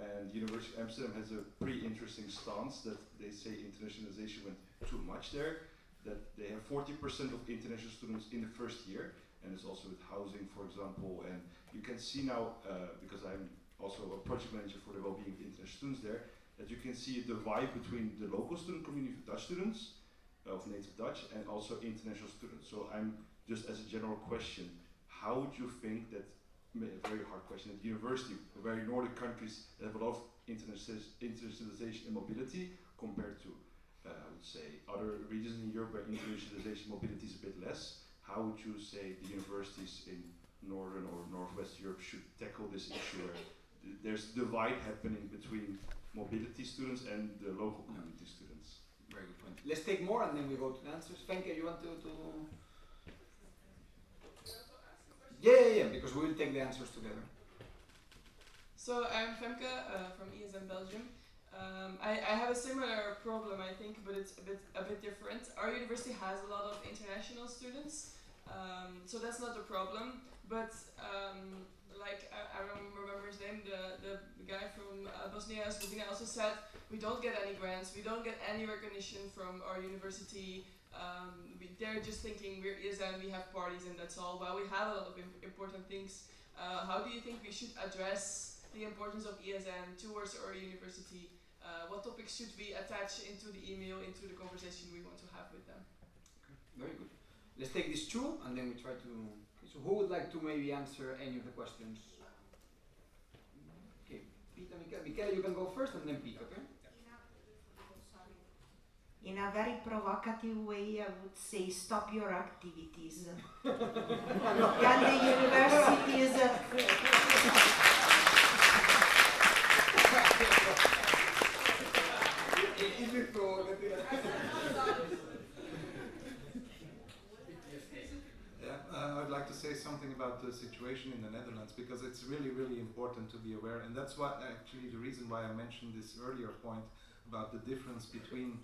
And University of Amsterdam has a pretty interesting stance that they say internationalization went too much there, that they have 40% of international students in the first year, and it's also with housing, for example. And you can see now, because I'm also a project manager for the well-being of international students there, that you can see a divide between the local student community of Dutch students, of native Dutch, and also international students. So I'm just as a general question, how would you think that, a very hard question, at university, very Nordic countries that have a lot of internationalization and mobility compared to, I would say, other regions in Europe where internationalization mobility is a bit less, how would you say the universities in Northern or Northwest Europe should tackle this issue where there's divide happening between mobility students and the local community students? Very good point. Let's take more, and then we go to the answers. Femke, you want to? Yeah, because we will take the answers together. So I'm Femke from ESM Belgium. I have a similar problem, I think, but it's a bit different. Our university has a lot of international students, so that's not a problem. But like I don't remember his name, the guy from Bosnia Herzegovina also said we don't get any grants, we don't get any recognition from our university. They're just thinking we're ESM, we have parties, and that's all. Well, we have a lot of important things. How do you think we should address the importance of ESM towards our university? What topics should we attach into the email, into the conversation we want to have with them? Okay, very good. Let's take these two, and then we try to. Okay, so who would like to maybe answer any of the questions? Okay, Pete and Michele. Michele, you can go first, and then Pete. Okay. In a very provocative way, I would say stop your activities. Can the universities... I'd like to say something about the situation in the Netherlands, because it's really, really important to be aware, and that's what actually the reason why I mentioned this earlier point about the difference between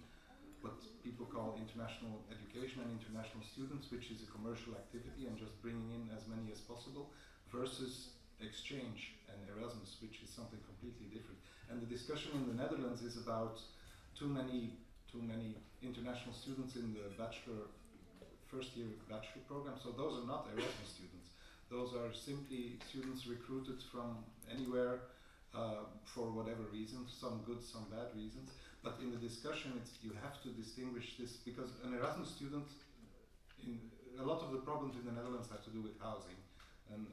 what people call international education and international students, which is a commercial activity and just bringing in as many as possible, versus exchange and Erasmus, which is something completely different. And the discussion in the Netherlands is about too many international students in the first year bachelor program. So those are not Erasmus students. Those are simply students recruited from anywhere for whatever reasons, some good, some bad reasons. But in the discussion, you have to distinguish this, because an Erasmus student, a lot of the problems in the Netherlands have to do with housing and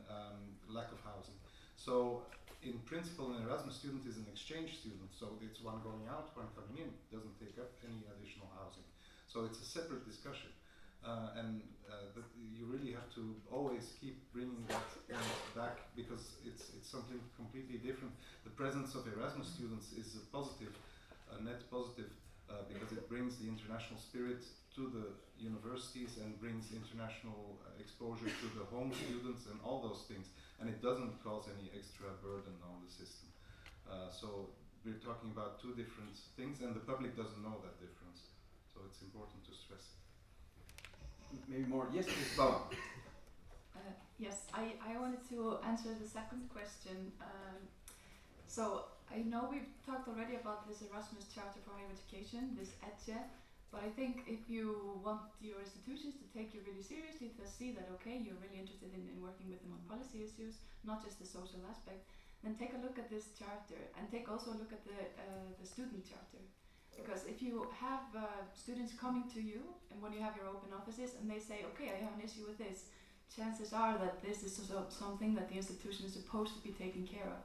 lack of housing. So in principle, an Erasmus student is an exchange student. So it's one going out, one coming in. It doesn't take up any additional housing. So it's a separate discussion. You really have to always keep bringing that back, because it's something completely different. The presence of Erasmus students is a net positive, because it brings the international spirit to the universities and brings international exposure to the home students and all those things, and it doesn't cause any extra burden on the system. So we're talking about two different things, and the public doesn't know that difference, so it's important to stress it. Maybe more. Yes, please, Baba. Yes, I wanted to answer the second question. So I know we've talked already about this Erasmus Charter for Higher Education, this EGM, but I think if you want your institutions to take you really seriously, to see that, okay, you're really interested in working with them on policy issues, not just the social aspect, then take a look at this charter, and take also a look at the student charter. Because if you have students coming to you, and when you have your open offices, and they say, okay, I have an issue with this, chances are that this is something that the institution is supposed to be taking care of.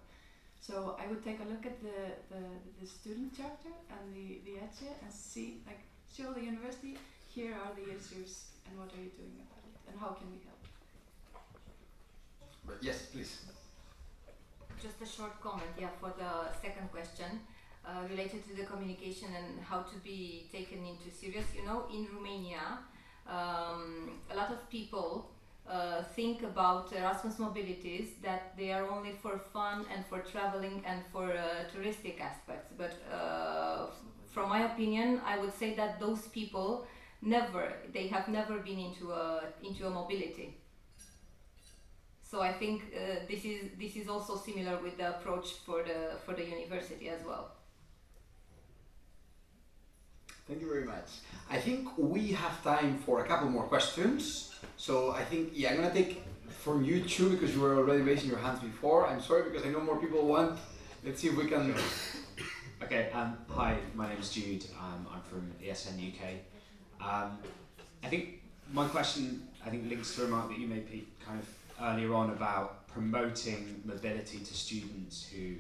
So I would take a look at the student chapter and the EGM and see, like, show the university, here are the issues and what are you doing about it and how can we help? Yes, please. Just a short comment, yeah, for the second question related to the communication and how to be taken into serious. You know, in Romania, a lot of people think about Erasmus mobilities that they are only for fun and for traveling and for touristic aspects. But from my opinion, I would say that those people they have never been into a mobility. So I think this is also similar with the approach for the university as well. Thank you very much. I think we have time for a couple more questions. So I think, yeah, I'm gonna take from you two because you were already raising your hands before. I'm sorry because I know more people want. Let's see if we can. Okay, hi, my name is Jude. I'm from ESN UK. I think my question, links to a remark that you made, Pete, kind of earlier on about promoting mobility to students who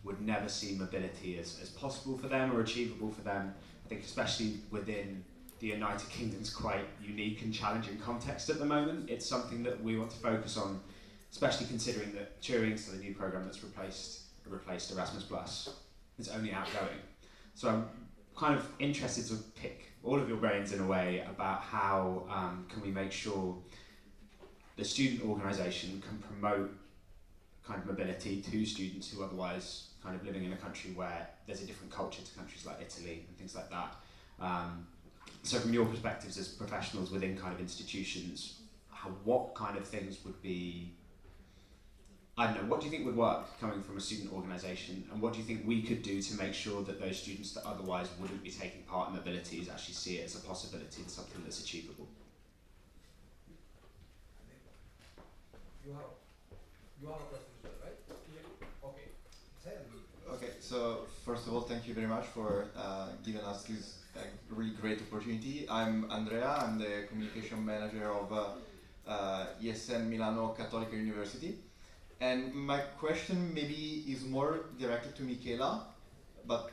would never see mobility as possible for them or achievable for them. I think especially within the United Kingdom's quite unique and challenging context at the moment. It's something that we want to focus on, especially considering that Turing, so the new program that's replaced Erasmus Plus, is only outgoing. So I'm kind of interested to pick all of your brains in a way about how can we make sure the student organisation can promote kind of mobility to students who otherwise kind of living in a country where there's a different culture to countries like Italy and things like that. So from your perspectives as professionals within kind of institutions, what kind of things would be, I don't know, what do you think would work coming from a student organisation, and what do you think we could do to make sure that those students that otherwise wouldn't be taking part in mobilities actually see it as a possibility and something that's achievable? You have a question, right? Yeah. Okay. Okay, so first of all, thank you very much for giving us this really great opportunity. I'm Andrea, I'm the communication manager of ESN Milano Cattolica University. And my question maybe is more directed to Michela, but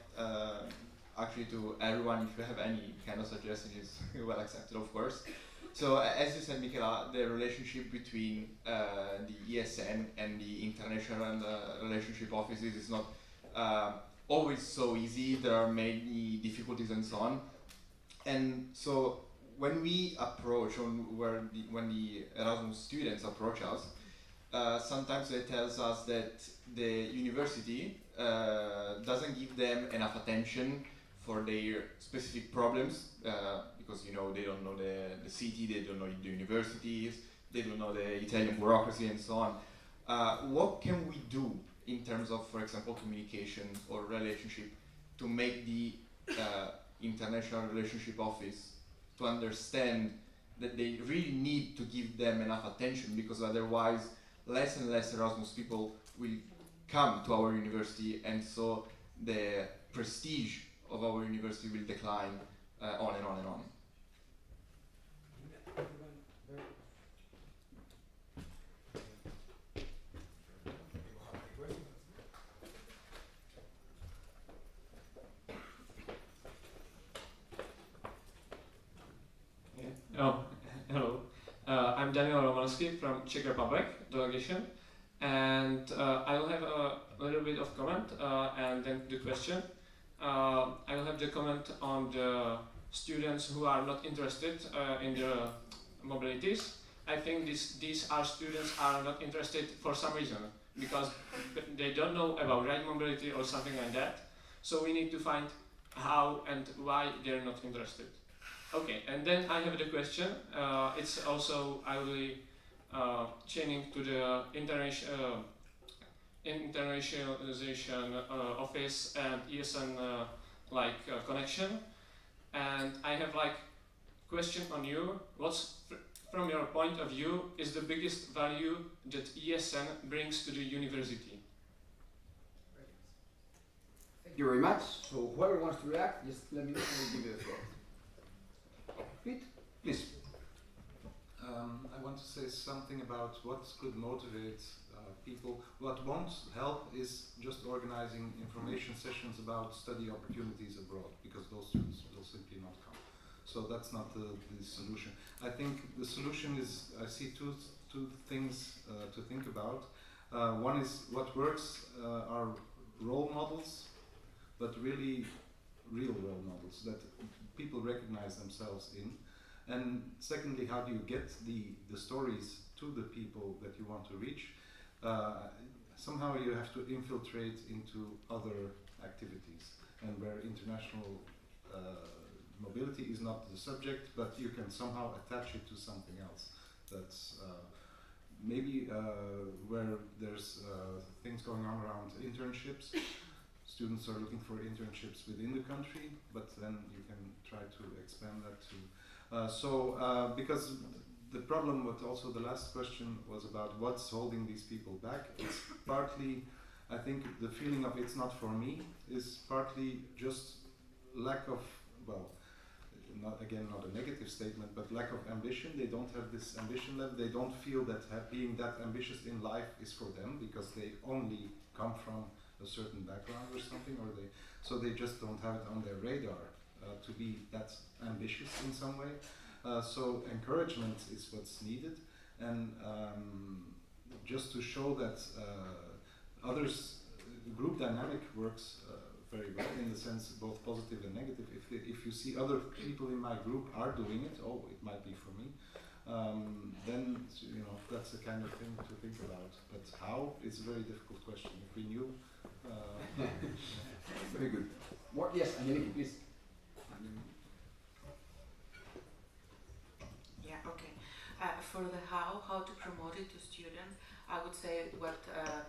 actually to everyone, if you have any kind of suggestion, is well accepted, of course. So as you said, Michela, the relationship between the ESN and the international relationship offices is not always so easy. There are many difficulties and so on. And so when we approach, when the Erasmus students approach us, sometimes they tell us that the university doesn't give them enough attention for their specific problems, because they don't know the city, they don't know the universities, they don't know the Italian bureaucracy and so on. What can we do in terms of, for example, communication or relationship to make the international relationship office to understand that they really need to give them enough attention, because otherwise less and less Erasmus people will come to our university, and so the prestige of our university will decline on and on and on. Oh, hello. I'm Daniel Romanski from Czech Republic delegation, and I will have a little bit of comment and then the question. I will have the comment on the students who are not interested in the mobilities. I think these students are not interested for some reason, because they don't know about right mobility or something like that. So we need to find how and why they're not interested. Okay, and then I have the question. It's also, I will be chaining to the internationalization office and ESN connection. And I have question on you. What's from your point of view is the biggest value that ESN brings to the university? Thank you very much. So whoever wants to react, just let me know and we'll give you the floor. Pete, please. I want to say something about what could motivate people. What won't help is just organizing information sessions about study opportunities abroad, because those students will simply not come. So that's not the solution. I think the solution is, I see two things to think about. One is what works are role models, but really real role models that people recognize themselves in. And secondly, how do you get the stories to the people that you want to reach? Somehow you have to infiltrate into other activities, and where international mobility is not the subject, but you can somehow attach it to something else. That's maybe where there's things going on around internships. Students are looking for internships within the country, but then you can try to expand that to because the problem with also the last question was about what's holding these people back. It's partly, I think, the feeling of it's not for me is partly just lack of, well, not a negative statement, but lack of ambition. They don't have this ambition level. They don't feel that being that ambitious in life is for them, because they only come from a certain background or something, or so they just don't have it on their radar to be that ambitious in some way. So encouragement is what's needed, and just to show that others, group dynamic works very well, in the sense both positive and negative. If you see other people in my group are doing it, oh, it might be for me, then that's the kind of thing to think about. But how? It's a very difficult question. If we knew. Very good. More, yes, Angelique, please. Yeah, okay. For the how to promote it to students, I would say what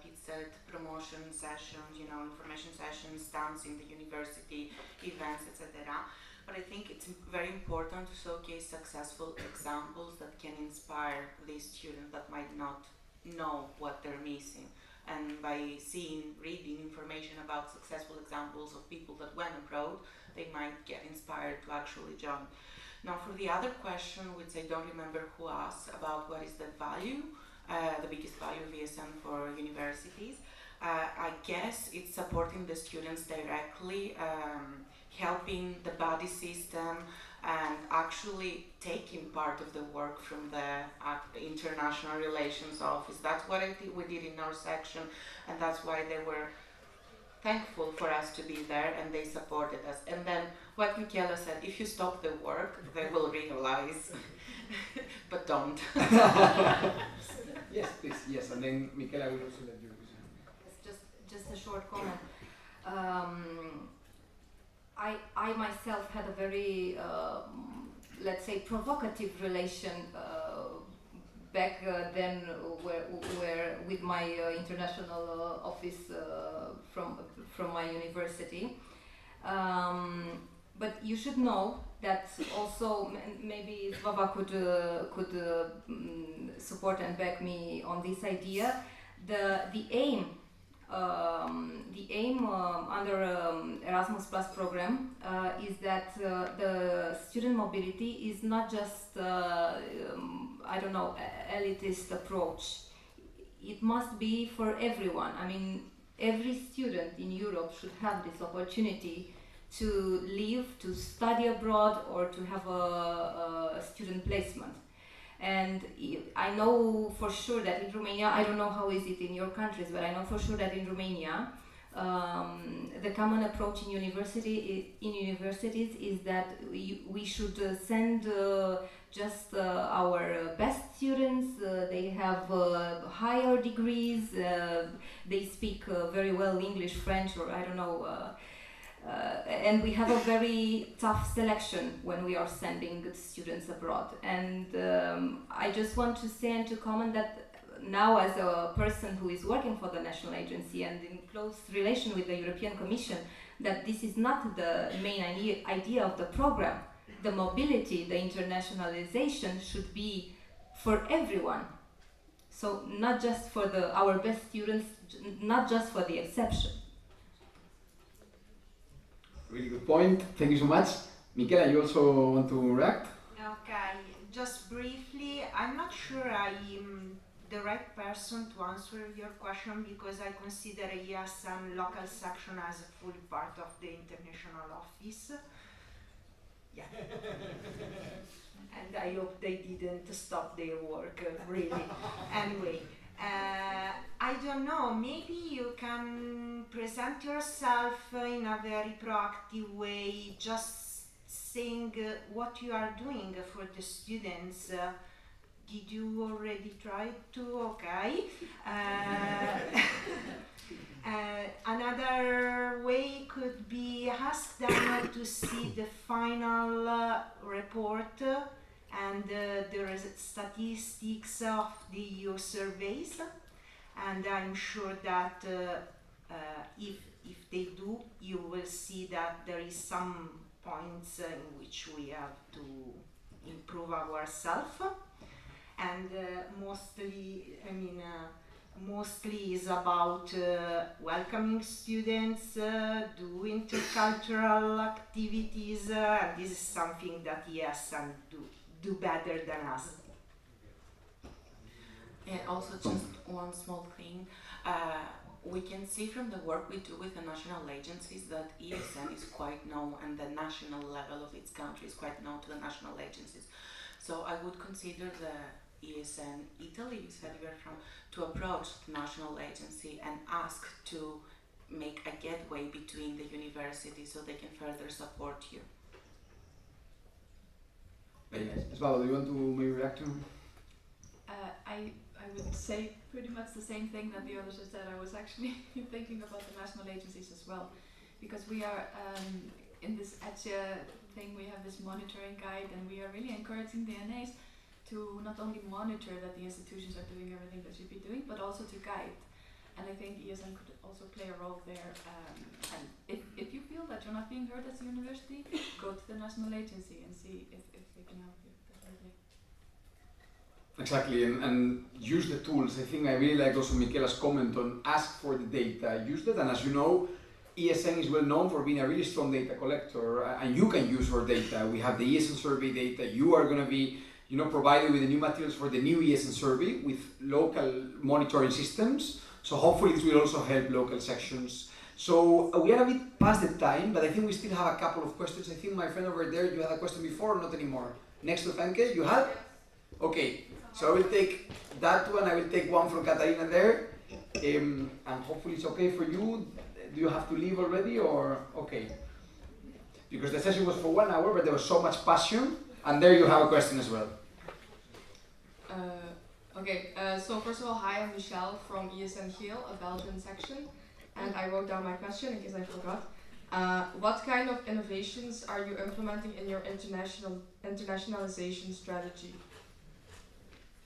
Pete said, promotion sessions, information sessions, stands in the university, events, etc. But I think it's very important to showcase successful examples that can inspire these students that might not know what they're missing. And by reading information about successful examples of people that went abroad, they might get inspired to actually join. Now, for the other question, which I don't remember who asked, about what is the value, the biggest value of ESN for universities, I guess it's supporting the students directly, helping the buddy system, and actually taking part of the work from the International Relations Office. That's what we did in our section, and that's why they were thankful for us to be there, and they supported us. And then what Michela said, if you stop the work, they will realize, but don't. Yes, please, yes, and then Michela will also let you. Just a short comment. I myself had a very, let's say, provocative relation back then, where with my international office from my university. But you should know that also, maybe Svava could support and back me on this idea. The aim under Erasmus Plus program is that the student mobility is not just elitist approach. It must be for everyone. I mean, every student in Europe should have this opportunity to live, to study abroad, or to have a student placement. And I know for sure that in Romania, I don't know how is it in your countries, but I know for sure that in Romania, the common approach in universities is that we should send just our best students. They have higher degrees. They speak very well English, French, or I don't know. And we have a very tough selection when we are sending students abroad. And I just want to say and to comment that now, as a person who is working for the national agency and in close relation with the European Commission, that this is not the main idea of the program. The mobility, the internationalization should be for everyone. So not just for our best students, not just for the exception. Really good point. Thank you so much. Michela, you also want to react? Okay, just briefly, I'm not sure I'm the right person to answer your question because I consider ESM local section as a full part of the international office. Yeah. And I hope they didn't stop their work, really. Anyway, I don't know, maybe you can present yourself in a very proactive way, just saying what you are doing for the students. Did you already try to? Okay. Another way could be ask them to see the final report and the statistics of the EU surveys, and I'm sure that if they do, you will see that there is some points in which we have to improve ourselves, and mostly is about welcoming students, do intercultural activities, and this is something that ESN do better than us. And also just one small thing, we can see from the work we do with the national agencies that ESN is quite known and the national level of its country is quite known to the national agencies. So I would consider the ESN Italy, you said you were from, to approach the national agency and ask to make a gateway between the universities so they can further support you. Osvaldo, do you want to maybe react to? I would say pretty much the same thing that the others have said. I was actually thinking about the national agencies as well, because we are in this EGM thing, we have this monitoring guide, and we are really encouraging the NAs to not only monitor that the institutions are doing everything they should be doing, but also to guide. And I think ESN could also play a role there. And if you feel that you're not being heard as a university, go to the national agency and see if they can help you. Definitely. Exactly, and use the tools. I think I really like also Michela's comment on ask for the data, use it, and as you know, ESN is well known for being a really strong data collector, and you can use our data. We have the ESN survey data. You are going to be provided with the new materials for the new ESN survey with local monitoring systems. So hopefully this will also help local sections. So we are a bit past the time, but I think we still have a couple of questions. I think my friend over there, you had a question before, not anymore. Next to Femke, you had? Okay, so I will take that one. I will take one from Katarina there. And hopefully it's okay for you. Do you have to leave already or okay? Because the session was for 1 hour, but there was so much passion. And there you have a question as well. So first of all, hi, I'm Michelle from ESN Geel, a Belgian section, and I wrote down my question in case I forgot. What kind of innovations are you implementing in your internationalization strategy?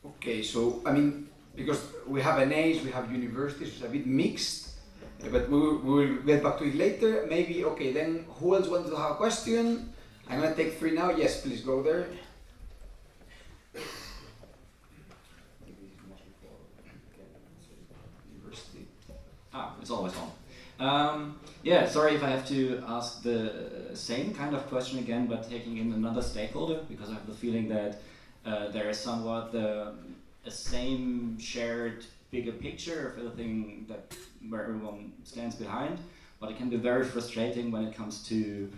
Okay, so I mean, because we have NAs, we have universities, it's a bit mixed, but we will get back to it later. Maybe, okay, then who else wants to have a question? I'm going to take 3 now. Yes, please go there. It's always on. Yeah, sorry if I have to ask the same kind of question again, but taking in another stakeholder, because I have the feeling that there is somewhat a same shared bigger picture of everything where everyone stands behind, but it can be very frustrating when it comes to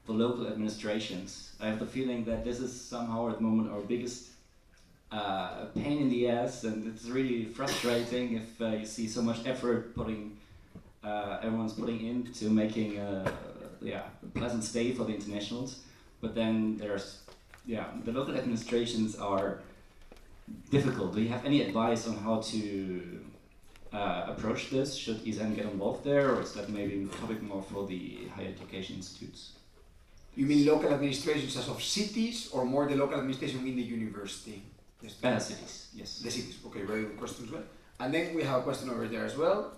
the local administrations. I have the feeling that this is somehow at the moment our biggest pain in the ass, and it's really frustrating if you see so much effort everyone's putting into making a pleasant stay for the internationals, but then there's the local administrations are difficult. Do you have any advice on how to approach this? Should ESN get involved there, or is that maybe a topic more for the higher education institutes? You mean local administrations as of cities, or more the local administration within the university? Cities, yes. The cities, okay, very good question as well. And then we have a question over there as well.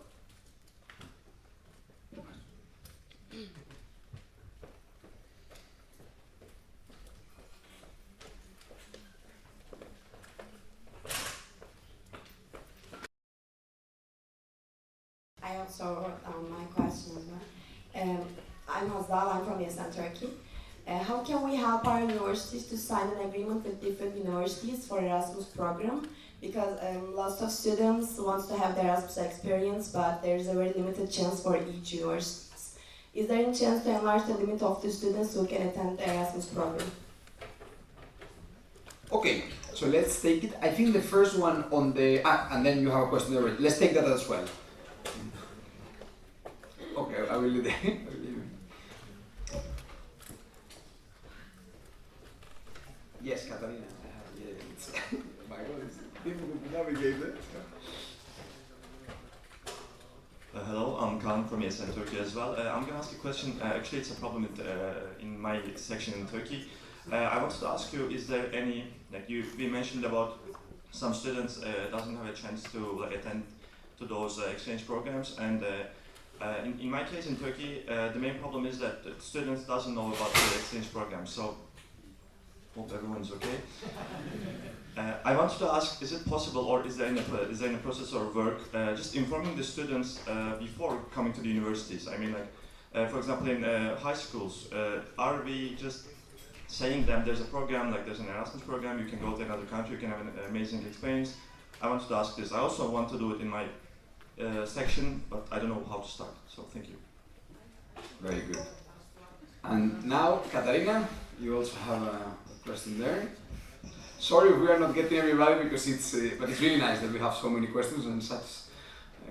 I also wrote down my question as well. I'm Hazal, I'm from ESN Turkey. How can we help our universities to sign an agreement with different universities for Erasmus program? Because lots of students want to have the Erasmus experience, but there's a very limited chance for each university. Is there any chance to enlarge the limit of the students who can attend the Erasmus program? Okay, so let's take it. I think the first one on the... and then you have a question already. Let's take that as well. Okay, I will leave it. Yes, Catalina. My God, it's difficult to navigate it. Hello, I'm Kaan from ESN Turkey as well. I'm going to ask a question. Actually, it's a problem with, in my section in Turkey. I wanted to ask you, is there any, like we mentioned about some students doesn't have a chance to attend to those exchange programs, and in my case in Turkey, the main problem is that the students doesn't know about the exchange program. So, hope everyone's okay. I wanted to ask, is it possible, or is there any process or work just informing the students before coming to the universities? I mean, like, for example, in high schools, are we just saying them there's a program, like there's an Erasmus program, you can go to another country, you can have an amazing experience? I wanted to ask this. I also want to do it in my section, but I don't know how to start, so thank you. Very good. And now, Katarina, you also have a question there. Sorry if we are not getting everybody, because it's, but it's really nice that we have so many questions and such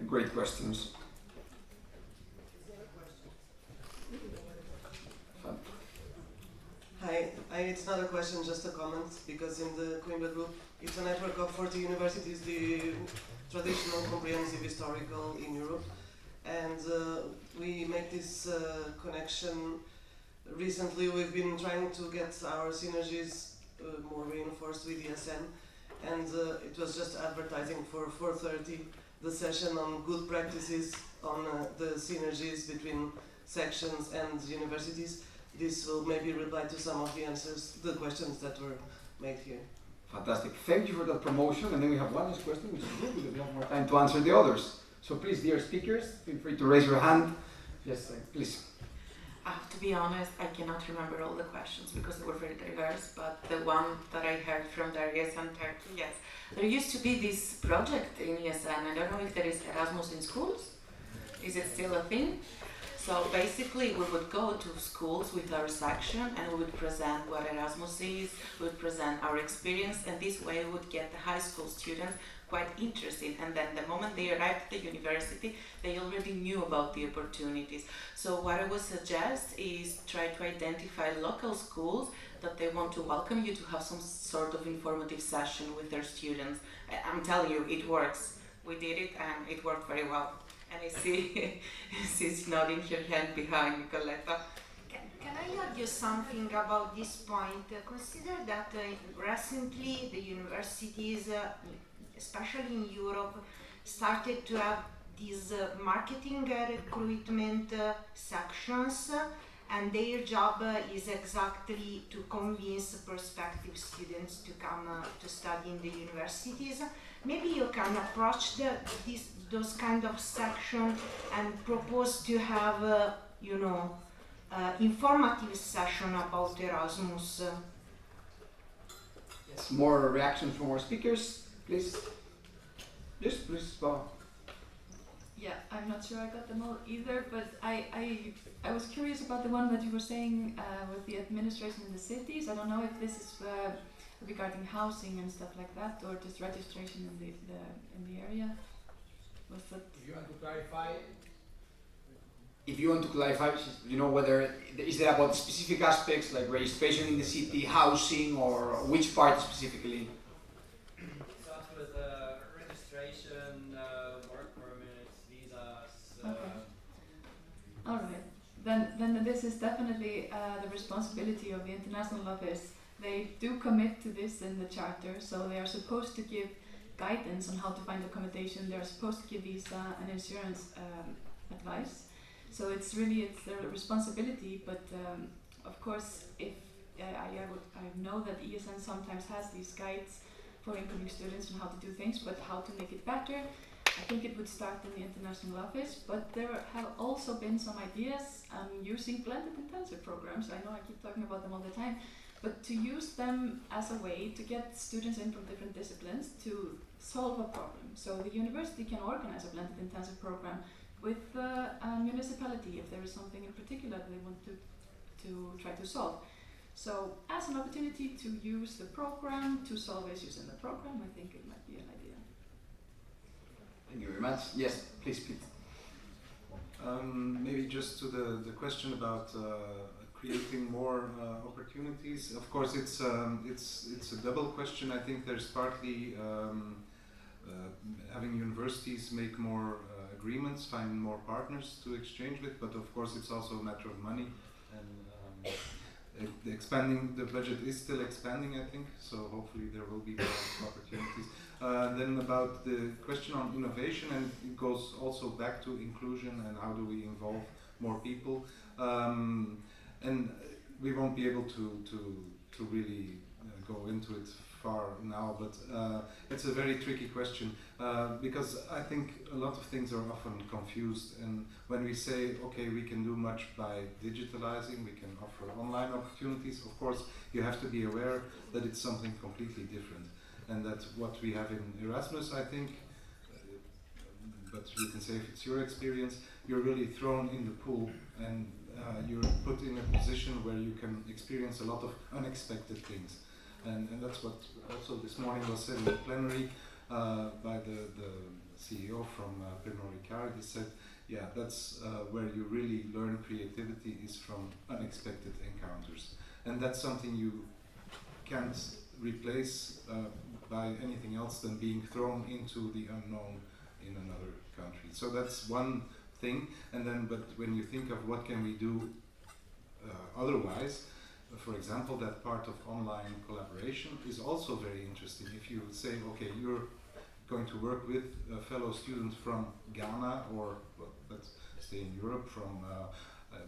great questions. Hi, it's not a question, just a comment, because in the Coimbra group, it's a network of 40 universities, the traditional comprehensive historical in Europe, and we make this connection. Recently we've been trying to get our synergies more reinforced with ESN, and it was just advertising for 4:30, the session on good practices on the synergies between sections and universities. This will maybe reply to some of the answers, the questions that were made here. Fantastic. Thank you for that promotion. And then we have one last question, which is good because we have more time to answer the others. So please, dear speakers, feel free to raise your hand. Yes, please. To be honest, I cannot remember all the questions because they were very diverse, but the one that I heard from Darius and Turkey, yes. There used to be this project in ESN. I don't know if there is Erasmus in schools. Is it still a thing? So basically we would go to schools with our section and we would present what Erasmus is, we would present our experience, and this way we would get the high school students quite interested, and then the moment they arrived at the university they already knew about the opportunities. So what I would suggest is try to identify local schools that they want to welcome you to have some sort of informative session with their students. I'm telling you, it works. We did it and it worked very well. And I see she's nodding her hand behind Nicoletta. Can I add you something about this point? Consider that recently the universities, especially in Europe, started to have these marketing recruitment sections, and their job is exactly to convince prospective students to come to study in the universities. Maybe you can approach those kind of sections and propose to have, informative session about Erasmus. Yes, more reactions from our speakers, please. Yes, please, Bob. Yeah, I'm not sure I got them all either, but I was curious about the one that you were saying with the administration in the cities. I don't know if this is regarding housing and stuff like that, or just registration in the area. Was that? If you want to clarify. If you want to clarify, whether is there about specific aspects like registration in the city, housing, or which part specifically? Starts with registration, work permits, visas. Okay. All right. Then this is definitely the responsibility of the international office. They do commit to this in the charter, so they are supposed to give guidance on how to find accommodation. They are supposed to give visa and insurance advice. So it's their responsibility. But of course, if I know that ESN sometimes has these guides for incoming students on how to do things, but how to make it better. I think it would start in the international office, but there have also been some ideas using blended intensive programs. I know I keep talking about them all the time, but to use them as a way to get students in from different disciplines to solve a problem. So the university can organize a blended intensive program with a municipality if there is something in particular they want to try to solve. So as an opportunity to use the program to solve issues in the program, I think it might be an idea. Thank you very much. Yes, please, Pete. Maybe just to the question about creating more opportunities. Of course, it's a double question. I think there's partly having universities make more agreements, find more partners to exchange with, but of course it's also a matter of money, and the budget is still expanding, I think, so hopefully there will be more opportunities. Then about the question on innovation, and it goes also back to inclusion and how do we involve more people, and we won't be able to really go into it far now, but it's a very tricky question because I think a lot of things are often confused, and when we say, okay, we can do much by digitalizing, we can offer online opportunities, of course you have to be aware that it's something completely different, and that what we have in Erasmus, I think, but you can say if it's your experience, you're really thrown in the pool, and you're put in a position where you can experience a lot of unexpected things. And that's what also this morning was said in the plenary by the CEO from Pernod Ricard. He said, yeah, that's where you really learn creativity is from unexpected encounters. And that's something you can't replace by anything else than being thrown into the unknown in another country. So that's one thing. And then, but when you think of what can we do otherwise, for example, that part of online collaboration is also very interesting. If you say, okay, you're going to work with a fellow student from Ghana, or well, let's stay in Europe, from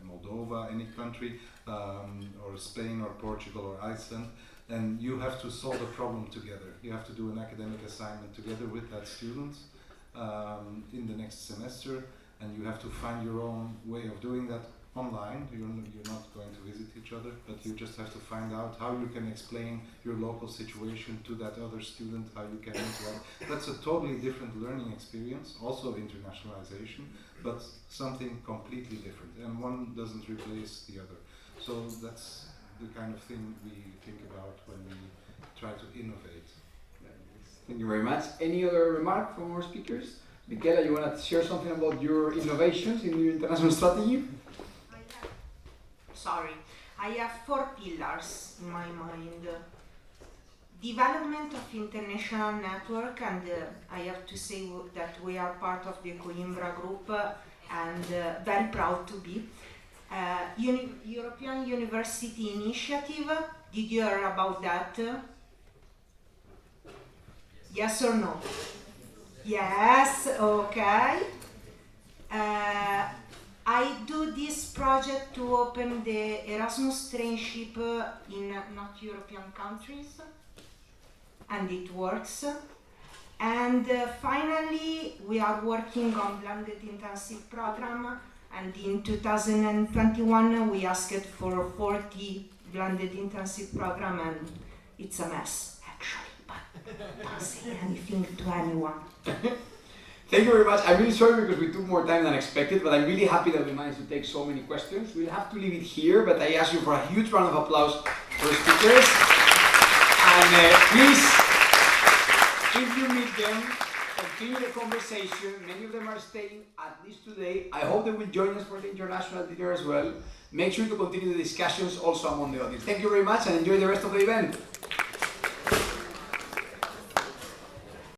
Moldova, any country, or Spain or Portugal or Iceland, and you have to solve a problem together. You have to do an academic assignment together with that student in the next semester, and you have to find your own way of doing that online. You're not going to visit each other, but you just have to find out how you can explain your local situation to that other student, how you can interact. That's a totally different learning experience, also internationalization, but something completely different, and one doesn't replace the other. So that's the kind of thing we think about when we try to innovate. Thank you very much. Any other remark from our speakers? Michela, you want to share something about your innovations in your international strategy? I have 4 pillars in my mind. Development of international network, and I have to say that we are part of the Coimbra group and very proud to be. European University Initiative, did you hear about that? Yes or no? Yes, okay. I do this project to open the Erasmus trainship in not European countries, and it works. And finally, we are working on blended intensive program, and in 2021 we asked for 40 blended intensive program, and it's a mess actually, but don't say anything to anyone. Thank you very much. I'm really sorry because we took more time than expected, but I'm really happy that we managed to take so many questions. We'll have to leave it here, but I ask you for a huge round of applause for the speakers. And please, if you meet them, continue the conversation. Many of them are staying at least today. I hope they will join us for the international dinner as well. Make sure to continue the discussions also among the audience. Thank you very much and enjoy the rest of the event.